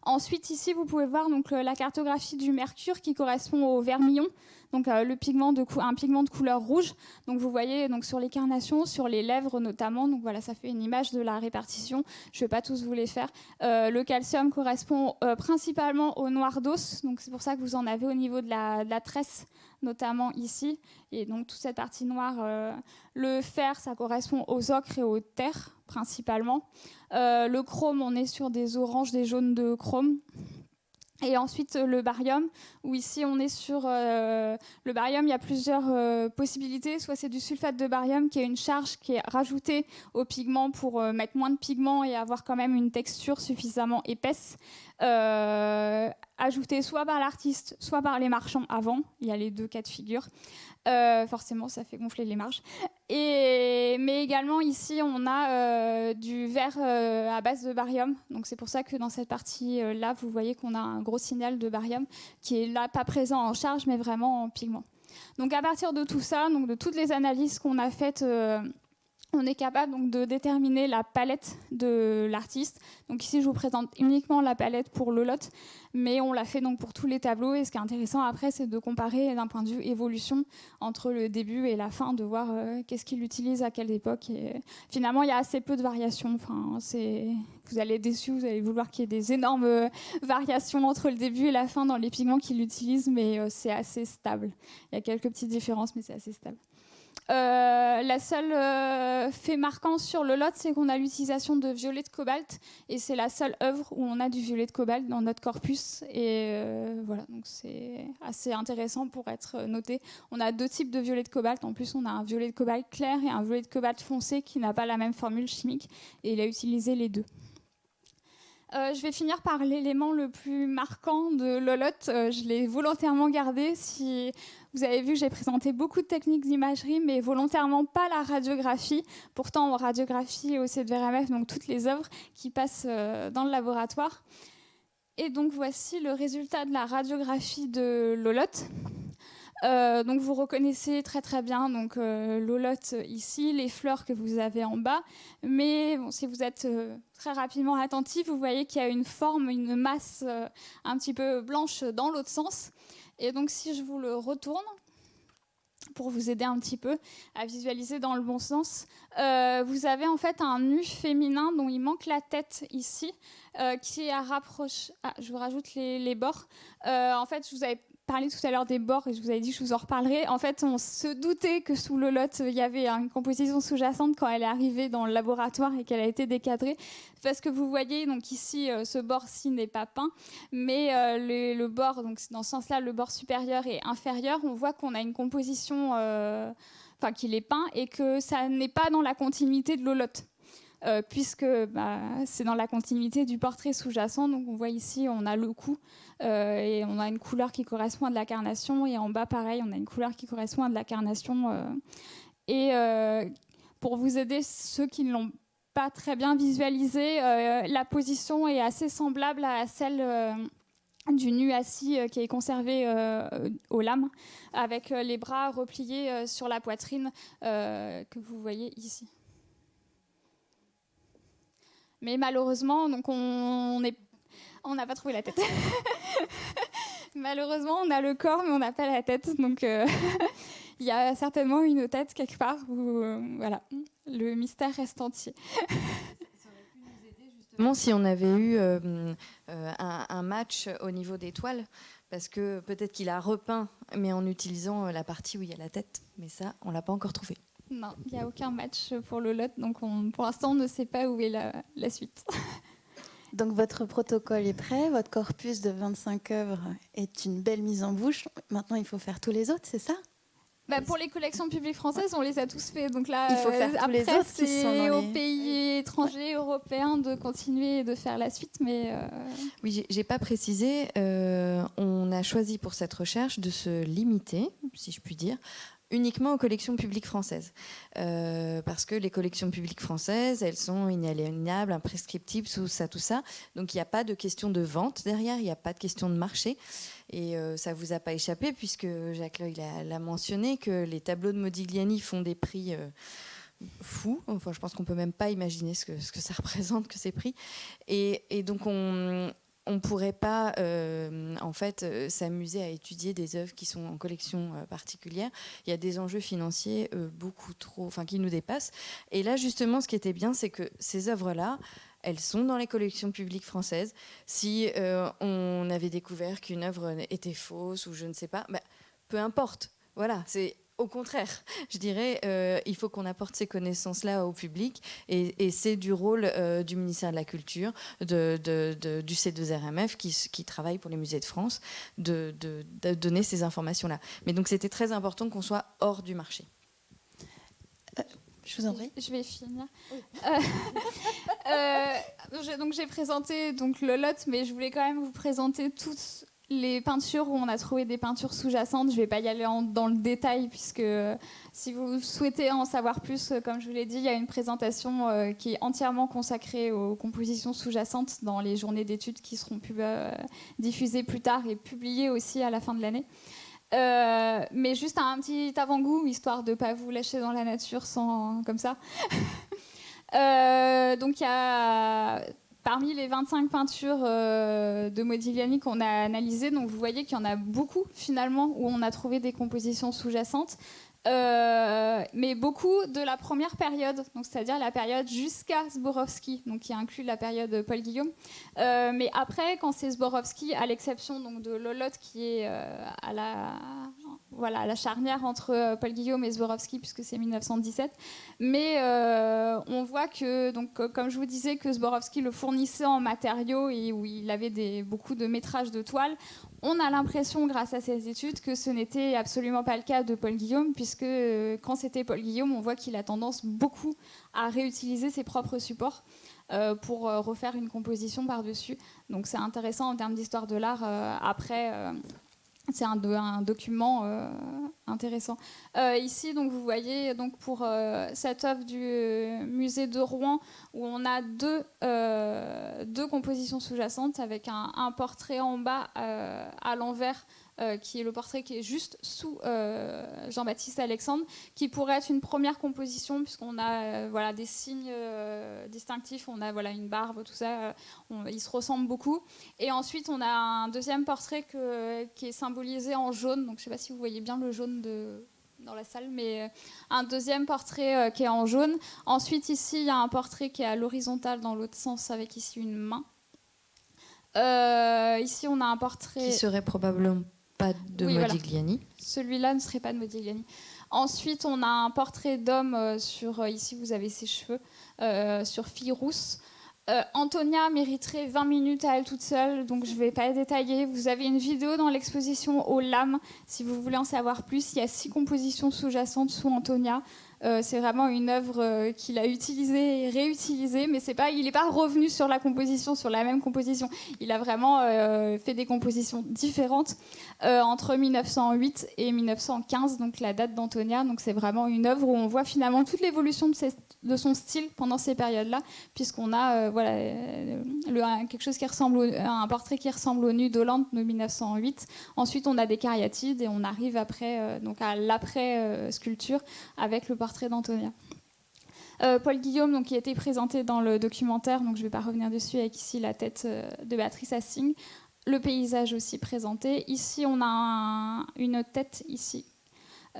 Ensuite, ici, vous pouvez voir donc, la cartographie du mercure qui correspond au vermillon, donc un pigment de couleur rouge. Donc, vous voyez donc, sur les carnations, sur les lèvres notamment. Donc, voilà, ça fait une image de la répartition. Je ne vais pas tous vous les faire. Le calcium correspond principalement au noir d'os. Donc, c'est pour ça que vous en avez au niveau de la tresse, notamment ici. Et donc, toute cette partie noire, le fer, ça correspond aux ocres et aux terres, principalement. Le chrome, on est sur des oranges, des jaunes de chrome. Et ensuite, le barium, où ici, on est sur... le barium, il y a plusieurs possibilités. Soit c'est du sulfate de barium, qui est une charge qui est rajoutée au pigment pour mettre moins de pigment et avoir quand même une texture suffisamment épaisse. Ajoutée soit par l'artiste, soit par les marchands avant. Il y a les deux cas de figure. Forcément, ça fait gonfler les marges. Mais également, ici, on a du verre à base de barium. Donc, c'est pour ça que dans cette partie-là, vous voyez qu'on a un gros signal de barium qui est là, pas présent en charge, mais vraiment en pigment. Donc, à partir de tout ça, donc de toutes les analyses qu'on a faites, on est capable donc, de déterminer la palette de l'artiste. Donc ici, je vous présente uniquement la palette pour le lot, mais on l'a fait donc pour tous les tableaux. Et ce qui est intéressant après, c'est de comparer d'un point de vue évolution entre le début et la fin, de voir qu'est-ce qu'il utilise à quelle époque. Et finalement, il y a assez peu de variations. Enfin, vous allez être déçus, vous allez vouloir qu'il y ait des énormes variations entre le début et la fin dans les pigments qu'il utilise, mais c'est assez stable. Il y a quelques petites différences, mais c'est assez stable. La seule fait marquant sur le lot, c'est qu'on a l'utilisation de violet de cobalt, et c'est la seule œuvre où on a du violet de cobalt dans notre corpus. Et voilà, donc c'est assez intéressant pour être noté. On a deux types de violet de cobalt. En plus, on a un violet de cobalt clair et un violet de cobalt foncé qui n'a pas la même formule chimique, et il a utilisé les deux. Je vais finir par l'élément le plus marquant de Lolot. Je l'ai volontairement gardé. Si vous avez vu, j'ai présenté beaucoup de techniques d'imagerie, mais volontairement pas la radiographie. Pourtant, on radiographie au C2RMF, donc toutes les œuvres qui passent dans le laboratoire. Et donc, voici le résultat de la radiographie de Lolot. Donc vous reconnaissez très très bien donc l'holote ici, les fleurs que vous avez en bas, mais bon, si vous êtes très rapidement attentif, vous voyez qu'il y a une forme, une masse un petit peu blanche dans l'autre sens. Et donc si je vous le retourne pour vous aider un petit peu à visualiser dans le bon sens, vous avez en fait un nu féminin dont il manque la tête ici, qui est à rapprocher. Ah, je vous rajoute les bords. En fait, je vous avais parlé tout à l'heure des bords et je vous avais dit que je vous en reparlerai. En fait, on se doutait que sous le lot, il y avait une composition sous-jacente quand elle est arrivée dans le laboratoire et qu'elle a été décadrée. Parce que vous voyez, donc ici, ce bord-ci n'est pas peint, mais le bord, donc dans ce sens-là, le bord supérieur et inférieur, on voit qu'on a une composition, qu'il est peint et que ça n'est pas dans la continuité de l'holote. Puisque c'est dans la continuité du portrait sous-jacent. Donc on voit ici, on a le cou et on a une couleur qui correspond à de la carnation, et en bas pareil, on a une couleur qui correspond à de la carnation. Et pour vous aider, ceux qui ne l'ont pas très bien visualisé, la position est assez semblable à celle du nu assis qui est conservé aux lames, avec les bras repliés sur la poitrine que vous voyez ici. Mais malheureusement, donc on n'a pas trouvé la tête. Malheureusement, on a le corps, mais on n'a pas la tête. Donc, il y a certainement une tête quelque part où voilà, le mystère reste entier.
Si on avait eu un match au niveau des toiles, parce que peut-être qu'il a repeint, mais en utilisant la partie où il y a la tête. Mais ça, on ne l'a pas encore trouvé.
Non, il n'y a aucun match pour le lot, donc pour l'instant, on ne sait pas où est la suite.
Donc votre protocole est prêt, votre corpus de 25 œuvres est une belle mise en bouche. Maintenant, il faut faire tous les autres, c'est ça ?
Pour les collections publiques françaises, on les a tous fait. Donc là,
il faut faire tous les autres qui sont dans
aux pays étrangers, européens, de continuer et de faire la suite. Mais
Oui, j'ai pas précisé. On a choisi pour cette recherche de se limiter, si je puis dire, uniquement aux collections publiques françaises. Parce que les collections publiques françaises, elles sont inaliénables, imprescriptibles, tout ça. Donc il n'y a pas de question de vente derrière, il n'y a pas de question de marché. Et ça ne vous a pas échappé, puisque Jacques Loy l'a mentionné, que les tableaux de Modigliani font des prix fous. Enfin, je pense qu'on ne peut même pas imaginer ce que ça représente, que ces prix. Et donc on ne pourrait pas s'amuser à étudier des œuvres qui sont en collection particulière. Il y a des enjeux financiers beaucoup trop, qui nous dépassent. Et là, justement, ce qui était bien, c'est que ces œuvres-là, elles sont dans les collections publiques françaises. Si on avait découvert qu'une œuvre était fausse ou je ne sais pas, peu importe. Voilà, c'est au contraire. Je dirais, il faut qu'on apporte ces connaissances-là au public, et c'est du rôle du ministère de la Culture, du C2RMF qui travaille pour les musées de France, de donner ces informations-là. Mais donc c'était très important qu'on soit hors du marché.
Je vous en prie.
Je vais finir. Oui. Donc j'ai présenté le lot, mais je voulais quand même vous présenter toutes les peintures où on a trouvé des peintures sous-jacentes. Je ne vais pas y aller dans le détail, puisque si vous souhaitez en savoir plus, comme je vous l'ai dit, il y a une présentation qui est entièrement consacrée aux compositions sous-jacentes dans les journées d'études qui seront diffusées plus tard et publiées aussi à la fin de l'année. Mais juste un petit avant-goût, histoire de ne pas vous lâcher dans la nature comme ça. Donc il y a, parmi les 25 peintures de Modigliani qu'on a analysées, donc vous voyez qu'il y en a beaucoup finalement où on a trouvé des compositions sous-jacentes. Mais beaucoup de la première période, donc c'est-à-dire la période jusqu'à Zborowski, donc qui inclut la période Paul Guillaume. Mais après, quand c'est Zborowski, à l'exception donc de Lolotte qui est à la charnière entre Paul Guillaume et Zborowski, puisque c'est 1917. Mais on voit que, donc, comme je vous disais, que Zborowski le fournissait en matériaux et où il avait beaucoup de métrages de toile. On a l'impression, grâce à ces études, que ce n'était absolument pas le cas de Paul Guillaume, puisque quand c'était Paul Guillaume, on voit qu'il a tendance beaucoup à réutiliser ses propres supports pour refaire une composition par-dessus. Donc c'est intéressant en termes d'histoire de l'art. Après, c'est un document intéressant. Ici, donc, vous voyez donc, pour cette œuvre du musée de Rouen, où on a deux compositions sous-jacentes avec un portrait en bas à l'envers, qui est le portrait qui est juste sous Jean-Baptiste Alexandre, qui pourrait être une première composition, puisqu'on a des signes distinctifs, on a une barbe, tout ça, ils se ressemblent beaucoup. Et ensuite, on a un deuxième portrait qui est symbolisé en jaune, donc je ne sais pas si vous voyez bien le jaune dans la salle, mais un deuxième portrait qui est en jaune. Ensuite, ici, il y a un portrait qui est à l'horizontale dans l'autre sens, avec ici une main. Ici, on a un portrait...
Qui serait probablement pas de Modigliani.
Voilà. Celui-là ne serait pas de Modigliani. Ensuite, on a un portrait d'homme ici vous avez ses cheveux, sur fille rousse. Antonia mériterait 20 minutes à elle toute seule, donc je ne vais pas détailler. Vous avez une vidéo dans l'exposition aux lames, si vous voulez en savoir plus. Il y a 6 compositions sous-jacentes sous Antonia. C'est vraiment une œuvre qu'il a utilisée et réutilisée, mais il n'est pas revenu sur la composition, sur la même composition. Il a vraiment fait des compositions différentes entre 1908 et 1915, donc la date d'Antonia. Donc c'est vraiment une œuvre où on voit finalement toute l'évolution de son style pendant ces périodes-là, puisqu'on a quelque chose qui ressemble un portrait qui ressemble au nu d'Hollande de 1908. Ensuite, on a des cariatides et on arrive après, donc à l'après-sculpture avec le portrait d'Antonia. Paul Guillaume, donc, qui a été présenté dans le documentaire, donc je ne vais pas revenir dessus, avec ici la tête de Béatrice Assing. Le paysage aussi présenté. Ici, on a une tête ici,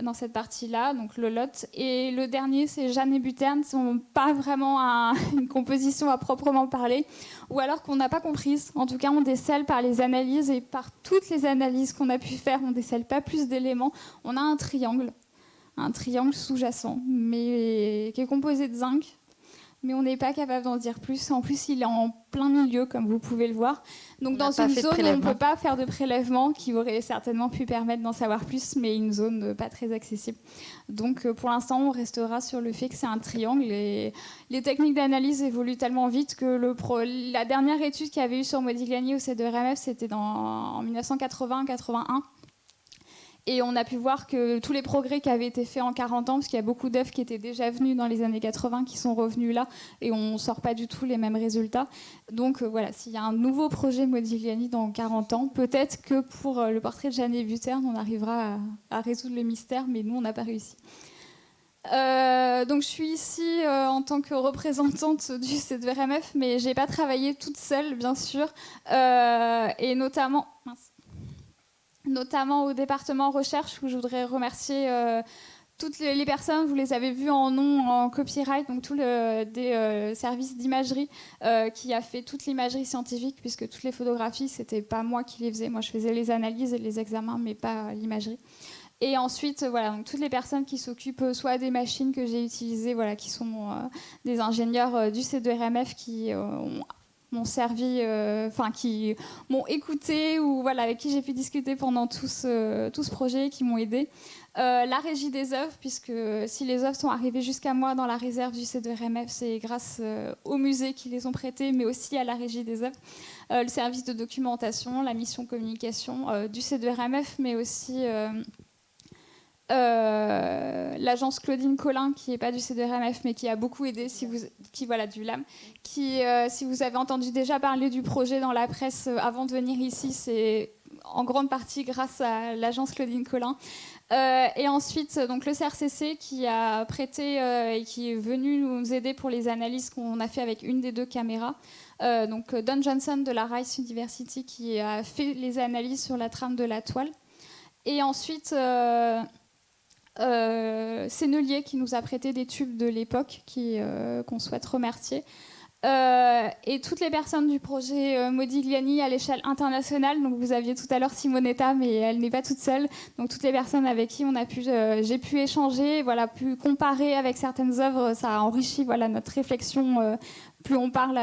dans cette partie-là, donc le lot. Et le dernier, c'est Jeanne et Buterne, qui n'ont pas vraiment une composition à proprement parler, ou alors qu'on n'a pas comprise. En tout cas, on décèle par les analyses, et par toutes les analyses qu'on a pu faire, on ne décèle pas plus d'éléments. On a un triangle sous-jacent, mais qui est composé de zinc, mais on n'est pas capable d'en dire plus. En plus, il est en plein milieu, comme vous pouvez le voir. Donc dans une zone où on ne peut pas faire de prélèvement, qui aurait certainement pu permettre d'en savoir plus, mais une zone pas très accessible. Donc pour l'instant, on restera sur le fait que c'est un triangle. Et les techniques d'analyse évoluent tellement vite que la dernière étude qu'il y avait eu sur Modigliani au C2RMF, c'était en 1980-81. Et on a pu voir que tous les progrès qui avaient été faits en 40 ans, parce qu'il y a beaucoup d'œuvres qui étaient déjà venues dans les années 80 qui sont revenues là, et on ne sort pas du tout les mêmes résultats. Donc voilà, s'il y a un nouveau projet Modigliani dans 40 ans, peut-être que pour le portrait de Jeanne et Buterne, on arrivera à résoudre le mystère, mais nous, on n'a pas réussi. Donc je suis ici en tant que représentante du C2RMF, mais je n'ai pas travaillé toute seule, bien sûr, et notamment au département recherche, où je voudrais remercier toutes les personnes. Vous les avez vues en nom, en copyright, donc des services d'imagerie qui a fait toute l'imagerie scientifique, puisque toutes les photographies, c'était pas moi qui les faisais. Moi, je faisais les analyses et les examens, mais pas l'imagerie. Et ensuite, voilà, donc toutes les personnes qui s'occupent soit des machines que j'ai utilisées, voilà, qui sont des ingénieurs du C2RMF qui m'ont servi, qui m'ont écouté, ou voilà, avec qui j'ai pu discuter pendant tout ce projet, qui m'ont aidé. La régie des œuvres, puisque si les œuvres sont arrivées jusqu'à moi dans la réserve du C2RMF, c'est grâce aux musées qui les ont prêtées, mais aussi à la régie des œuvres. Le service de documentation, la mission communication du C2RMF, mais aussi l'agence Claudine Collin, qui n'est pas du C2RMF, mais qui a beaucoup aidé, du LAM, si vous avez entendu déjà parler du projet dans la presse avant de venir ici, c'est en grande partie grâce à l'agence Claudine Collin. Et ensuite, donc, le CRCC qui a prêté et qui est venu nous aider pour les analyses qu'on a fait avec une des deux caméras. Donc Don Johnson de la Rice University qui a fait les analyses sur la trame de la toile. Et ensuite... Sennelier qui nous a prêté des tubes de l'époque qu'on souhaite remercier, et toutes les personnes du projet Modigliani à l'échelle internationale. Donc vous aviez tout à l'heure Simonetta, mais elle n'est pas toute seule, donc toutes les personnes avec qui j'ai pu échanger, voilà, pu comparer avec certaines œuvres. Ça a enrichi, voilà, notre réflexion. Plus on parle,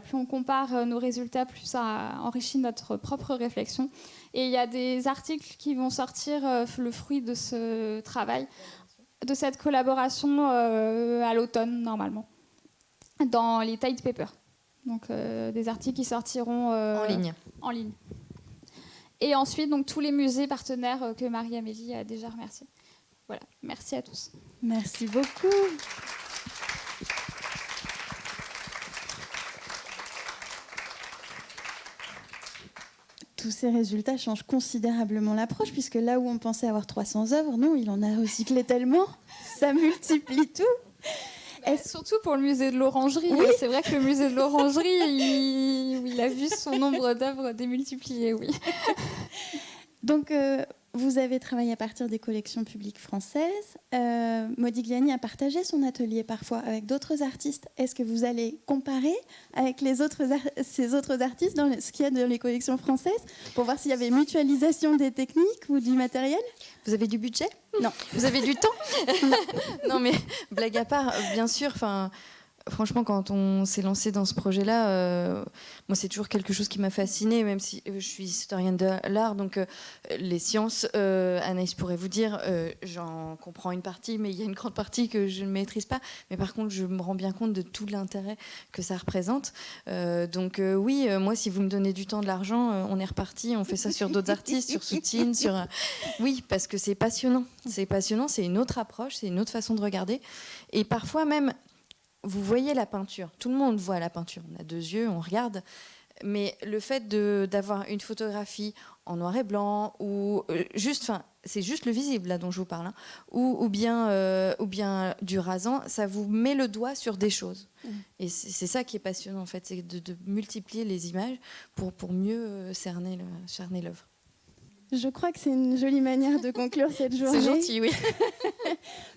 plus on compare nos résultats, plus ça enrichit notre propre réflexion. Et il y a des articles qui vont sortir, le fruit de ce travail, de cette collaboration à l'automne, normalement, dans les Tide Papers. Donc des articles qui sortiront en ligne. Et ensuite, donc, tous les musées partenaires que Marie-Amélie a déjà remerciés. Voilà, merci à tous.
Merci beaucoup. Tous ces résultats changent considérablement l'approche, puisque là où on pensait avoir 300 œuvres, non, il en a recyclé tellement, ça multiplie tout.
Surtout pour le musée de l'Orangerie. Oui. C'est vrai que le musée de l'Orangerie, il a vu son nombre d'œuvres démultiplié, oui.
Donc, vous avez travaillé à partir des collections publiques françaises. Modigliani a partagé son atelier parfois avec d'autres artistes. Est-ce que vous allez comparer avec ces autres artistes dans ce qu'il y a dans les collections françaises pour voir s'il y avait mutualisation des techniques ou du matériel ?
Vous avez du budget ?
Non.
Vous avez du temps ? Non, mais blague à part, bien sûr. franchement, quand on s'est lancé dans ce projet-là, moi, c'est toujours quelque chose qui m'a fascinée, même si je suis historienne de l'art, donc les sciences, Anaïs pourrait vous dire, j'en comprends une partie, mais il y a une grande partie que je ne maîtrise pas. Mais par contre, je me rends bien compte de tout l'intérêt que ça représente. Donc oui, moi, si vous me donnez du temps, de l'argent, on est reparti, on fait ça sur d'autres artistes, sur Soutine, oui, parce que c'est passionnant. C'est passionnant, c'est une autre approche, c'est une autre façon de regarder. Et parfois même, vous voyez la peinture, tout le monde voit la peinture, on a 2 yeux, on regarde, mais le fait d'avoir une photographie en noir et blanc, ou c'est juste le visible là dont je vous parle, hein, ou bien du rasant, ça vous met le doigt sur des choses. Et c'est ça qui est passionnant en fait, c'est de multiplier les images pour mieux cerner l'œuvre.
Je crois que c'est une jolie manière de conclure cette journée.
C'est gentil, oui.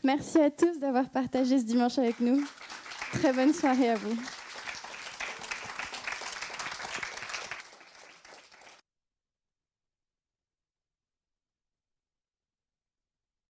Merci à tous d'avoir partagé ce dimanche avec nous. Très bonne soirée à vous.